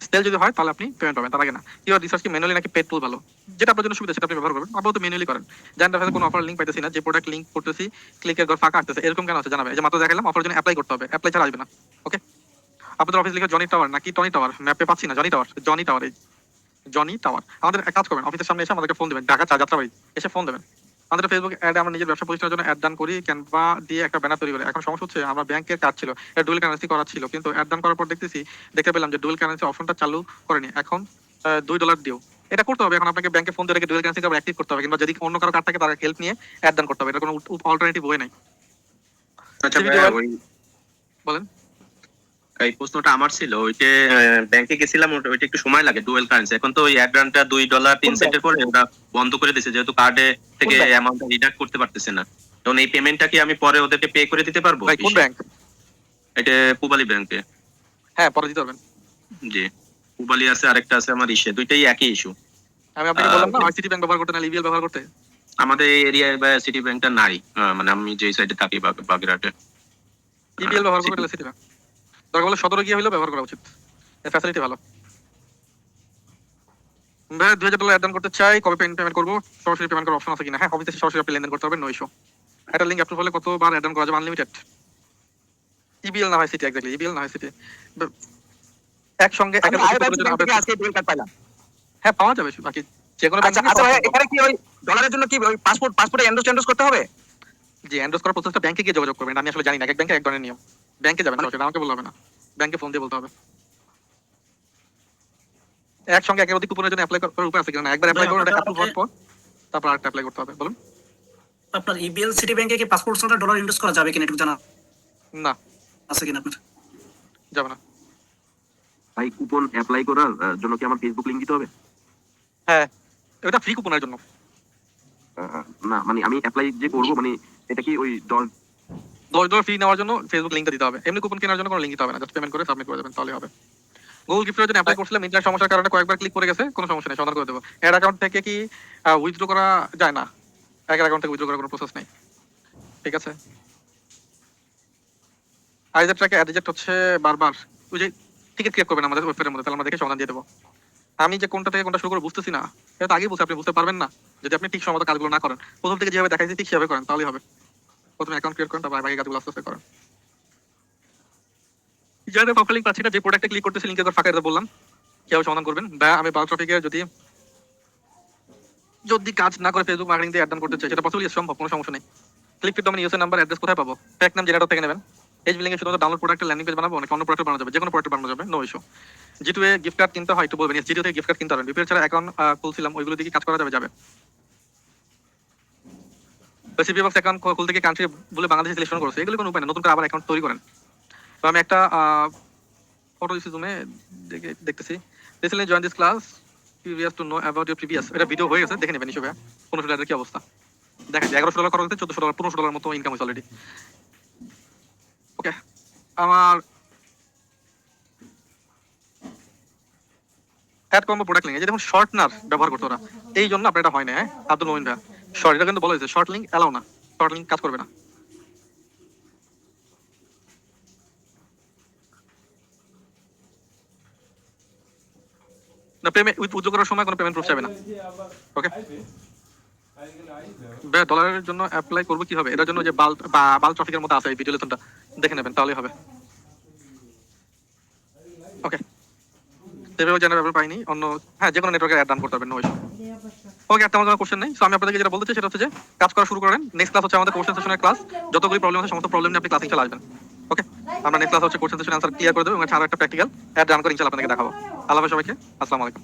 সেল যদি হয় তাহলে আপনি পেমেন্ট পাবেন, তার আগে না। ইউর রিসার্চ কি ম্যানুয়ালি নাকি পেড টুল ভালো? যেটা আপনার জন্য সুবিধা সেটা আপনি ব্যবহার করবেন। আপাতত ম্যানুয়ালি করেন। জানেন আপনাদের কোনো অফার লিঙ্ক পাইতেছি না, যে প্রোডাক্ট লিঙ্ক করতেছি ক্লিকের ঘর ফাঁকা আসতেছে, এরকম কেন আছে জানাবে। এই যে মাত্র দেখালাম, অফার জন্য অ্যাপ্লাই করতে হবে, অ্যাপ্লাই ছাড়া আসবে না। ওকে, আপনাদের অফিস লিখে জনি টাওয়ার নাকি টনি টাওয়ার? ম্যাপে পাচ্ছি না। জনি টাওয়ার, জনি টাওয়ার, এই জনি টাওয়ার। আমাদের এক কাজ করবেন, অফিসের সামনে এসে আমাদেরকে ফোন দেবেন, ঢাকা যাত্রাবাড়ি এসে ফোন দেবেন। আমাদের ফেসবুক অ্যাডে আমরা নিজের ব্যবসা প্রতিষ্ঠানের জন্য অ্যাড ডান করি, ক্যানভা দিয়ে একটা ব্যানার তৈরি করে। এখন সমস্যা হচ্ছে, আমরা ব্যাংকের কাজ ছিল, এটা ডুয়েল কারেন্সি করা ছিল, কিন্তু অ্যাড ডান করার পর দেখতে পেলাম যে ডুয়েল কারেন্সি অপশনটা চালু করেনি। এখন $2 দিও এটা করতে হবে। এখন আপনাকে ব্যাংকে ফোন দিয়ে রেখে ডুয়েল কারেন্সি অ্যাক্টিভ করতে হবে, কিংবা যদি অন্য কারো কার্ড থাকে তার হেল্প নিয়ে অ্যাড ডান করতে হবে। এটা কোনো অল্টারনেটিভ ওয়ে নাই। আচ্ছা বলেন। এই প্রশ্নটা আমার ছিল, ওইটা ব্যাংকে গেছিলাম, ওইটা একটু সময় লাগে ডুয়েল কারেন্সি। এখন তো ওই অ্যাড রানটা $2.03 পরে ওটা বন্ধ করে দিয়েছে, যেহেতু কার্ডে থেকে অ্যামাউন্টটা রিডাক্ট করতে পারতেছে না। তখন এই পেমেন্টটা কি আমি পরে ওদেরকে পে করে দিতে পারবো? কোন ব্যাংক? এটা পূবালী ব্যাংকে। হ্যাঁ, পরে দিতে পারবেন। জি, পূবালী আছে, আরেকটা আছে আমার ইস্যু, দুইটাই একই ইস্যু। আমি আপনাকে বললাম না সিটি ব্যাংক ব্যবহার করতে না লিবিএল ব্যবহার করতে। আমাদের এই এরিয়ায় বা সিটি ব্যাংকটা নাই, মানে আমি যে সাইডে থাকি বাগেরহাটে। লিবিএল ব্যবহার করতে সিটি ব্যাংক দরকার হলে 17 গিয়ে হলেও ব্যবহার করা উচিত, এই ফ্যাসিলিটি ভালো। ভাই $2000 অ্যাড ডান করতে চাই, কবে পেমেন্ট করবো? সরাসরি পেমেন্ট করার অপশন আছে কিনা? হ্যাঁ, অফিসে সরাসরি আপনি লেনদেন করতে পারবেন, নো ইস্যু। একটা লিংক অ্যাপ্রুভ হলে কতবার অ্যাড ডান করা যাবে? আনলিমিটেড। ইবিএল না হয় সিটি, এক্স্যাক্টলি ইবিএল না হয় সিটি, একসঙ্গে হ্যাঁ পাওয়া যাবে বাকি যে কোনো ব্যাংকে। এখানে কি ওই ডলারের জন্য কি ওই পাসপোর্টে এন্ডোর্স করতে হবে? জি, এন্ডোর্স করার প্রসেসটা ব্যাংকে গিয়ে যোগাযোগ করবেন। আমি আসলে জানি না, এক ব্যাংকে এক ধরনের নিয়ম। ব্যাংকে যাবেন, সেটা আমাকে বলতে হবে না। ব্যাংকে ফোন দিয়ে বলতে হবে। একসঙ্গে একের অধিক কুপনের জন্য অ্যাপ্লাই করার উপায় আছে কিনা? একবার অ্যাপ্লাই করুন, এটা অ্যাপ্রুভ হওয়ার পর তারপর আরেকটা অ্যাপ্লাই করতে হবে। বলুন। আপনার ইবিএল সিটি ব্যাংকে কি পাসপোর্ট ছাড়া ডলার ইনভেস্ট করা যাবে কিনা একটু জানা না, আছে কিনা আপনার? যাবে না। ভাই কুপন অ্যাপ্লাই করার জন্য কি আমার ফেসবুক লিংক দিতে হবে? হ্যাঁ, এটা ফ্রি কুপনের জন্য। না মানে আমি অ্যাপ্লাই যে করবো মানে এটা কি ওই $10 ফি নেওয়ার জন্য ফেসবুক লিংকটা দিতে হবে। এমনি কুপন কেনার জন্য কোনো লিংক দিতে হবে না, জাস্ট পেমেন্ট করে সাবমিট করে দেবেন তাহলে হবে। গুগল গিফটের জন্য অ্যাপ্লাই করছিলাম, ইন্টারনেট সমস্যার কারণে কয়েকবার ক্লিক করে গেছে, কোনো সমস্যা নেই, সমাধান করে দেবো। এর অ্যাকাউন্ট থেকে কি উইথড্র করা যায় না? একের অ্যাকাউন্ট থেকে উইথড্র করার কোনো প্রসেস নেই, ঠিক আছে। আইজার ট্র্যাকে রিজেক্ট হচ্ছে বারবার। ওই যে টিকিট ক্রিয়েট করবেন আমাদের ওয়েবসাইটের মধ্যে, তাহলে আমরা দেখে সমাধান দিয়ে দেবো। আমি যে কোনটা থেকে কোনটা শুরু করে বুঝতেছি না, এটা তো আগেই বলছি, আপনি বুঝতে পারবেন না যদি আপনি ঠিক সময় কাজগুলো না করেন। প্রথম থেকে যেভাবে দেখাইছি ঠিক সেভাবে করেন, তাহলেই হবে। প্রথমে অ্যাকাউন্ট ক্রিয়েট করেন, তারপর বাকি কাজগুলো আস্তে আস্তে করেন। যাদের প্রপার লিঙ্ক পাচ্ছি না, যে প্রোডাক্টে ক্লিক করতেছি লিঙ্কের ফাঁকা এটা বললাম কিভাবে সমাধান করবেন। বা আমি বাল্ক টপিকে যদি কাজ না করে ফেসবুক মার্কেটিং দিয়ে অ্যাড করতে চাই, সেটা পসিবল সম্ভব, কোনো সমস্যা নেই। Click fit domain user number address কোথায় পাবো? ট্যাগ নাম জেনারেটর থেকে নেবেন। এইচবি লিঙ্কে শুধু ডাউনলোড প্রোডাক্টের ল্যান্ডিং পেজ বানাবো, অনেক অন্য প্রোডাক্ট বানানো যাবে, যে কোনো প্রোডাক্ট বানানো যাবে, নো ইস্যু। জিটুয়ে গিফট কার্ড কিনতে হয় একটু বলবেন, জিটু থেকে গিফট কার্ড কিনতে পারেন। বিপিএল ছাড়া অ্যাকাউন্ট খুলছিলাম, ওইগুলো দিকে কাজ করা যাবে যাবে। সিপি বক্স অ্যাকাউন্ট খুলতে গিয়ে কান্ট্রি বলে বাংলাদেশ সিলেকশন করেছে, এগুলো কোনো উপায় না, নতুন করে আবার অ্যাকাউন্ট তৈরি করেন। তো আমি একটা ফটো দিচ্ছি, জুমে দেখতেছি। Recently join this class, previous to know about your previous. এটা ভিডিও হয়ে গেছে, দেখে নেবেন ইস্যু ভাইয়া। $15 কি অবস্থা দেখেন, $1100 খরচ হচ্ছে, $1400 $1500 মতো ইনকাম হয়েছে অলরেডি। ওকে, আমার অ্যাড কম্বো প্রোডাক্ট লিঙ্ক, এই যে দেখুন শর্টনার ব্যবহার করতে ওরা, এই জন্য আপনার এটা হয় না। হ্যাঁ, আব্দুল মোমিন ভাই, শর্ট এটা কিন্তু বলা হয়েছে শর্ট লিঙ্ক অ্যালাউ না, শর্ট লিঙ্ক কাজ করবে না। না, পেমেন্ট উইথ উইথড্র করার সময় কোনো পেমেন্ট প্রুফ চাইবে না। ওকে, ডলারের জন্য অ্যাপ্লাই করবো কিভাবে? এটার জন্য যে বাল ট্রাফিকের মতো আছে, এই ভিডিও লেসনটা দেখে নেবেন, তাহলেই হবে। ওকে, সেভাবে জানার ব্যাপার পাইনি অন্য। হ্যাঁ, যে কোনো নেটওয়ার্কে অ্যাড রান করতে পারবেন, নো ইস্যু। ওকে, একটা আমার কোনো কোশ্চেন নেই। সো আমি আপনাদেরকে যেটা বলতে চাই সেটা হচ্ছে যে কাজ করা শুরু করেন। নেক্সট ক্লাস হচ্ছে আমাদের কোশ্চেন সেশনের ক্লাস। যতগুলি প্রবলেম আছে সমস্ত প্রবলেম নিয়ে আপনি ক্লাসে চলে আসবেন। ওকে, আমরা নেক্সট ক্লাস হচ্ছে কোশ্চেন সেশন আনসার ক্লিয়ার করে দেবো এবং ছাড়া একটা প্র্যাকটিক্যাল অ্যাড রান করে ইনশাআল্লাহ আপনাদেরকে দেখাবো। আল্লাহ হাফেজ সবাইকে, আসসালামু আলাইকুম।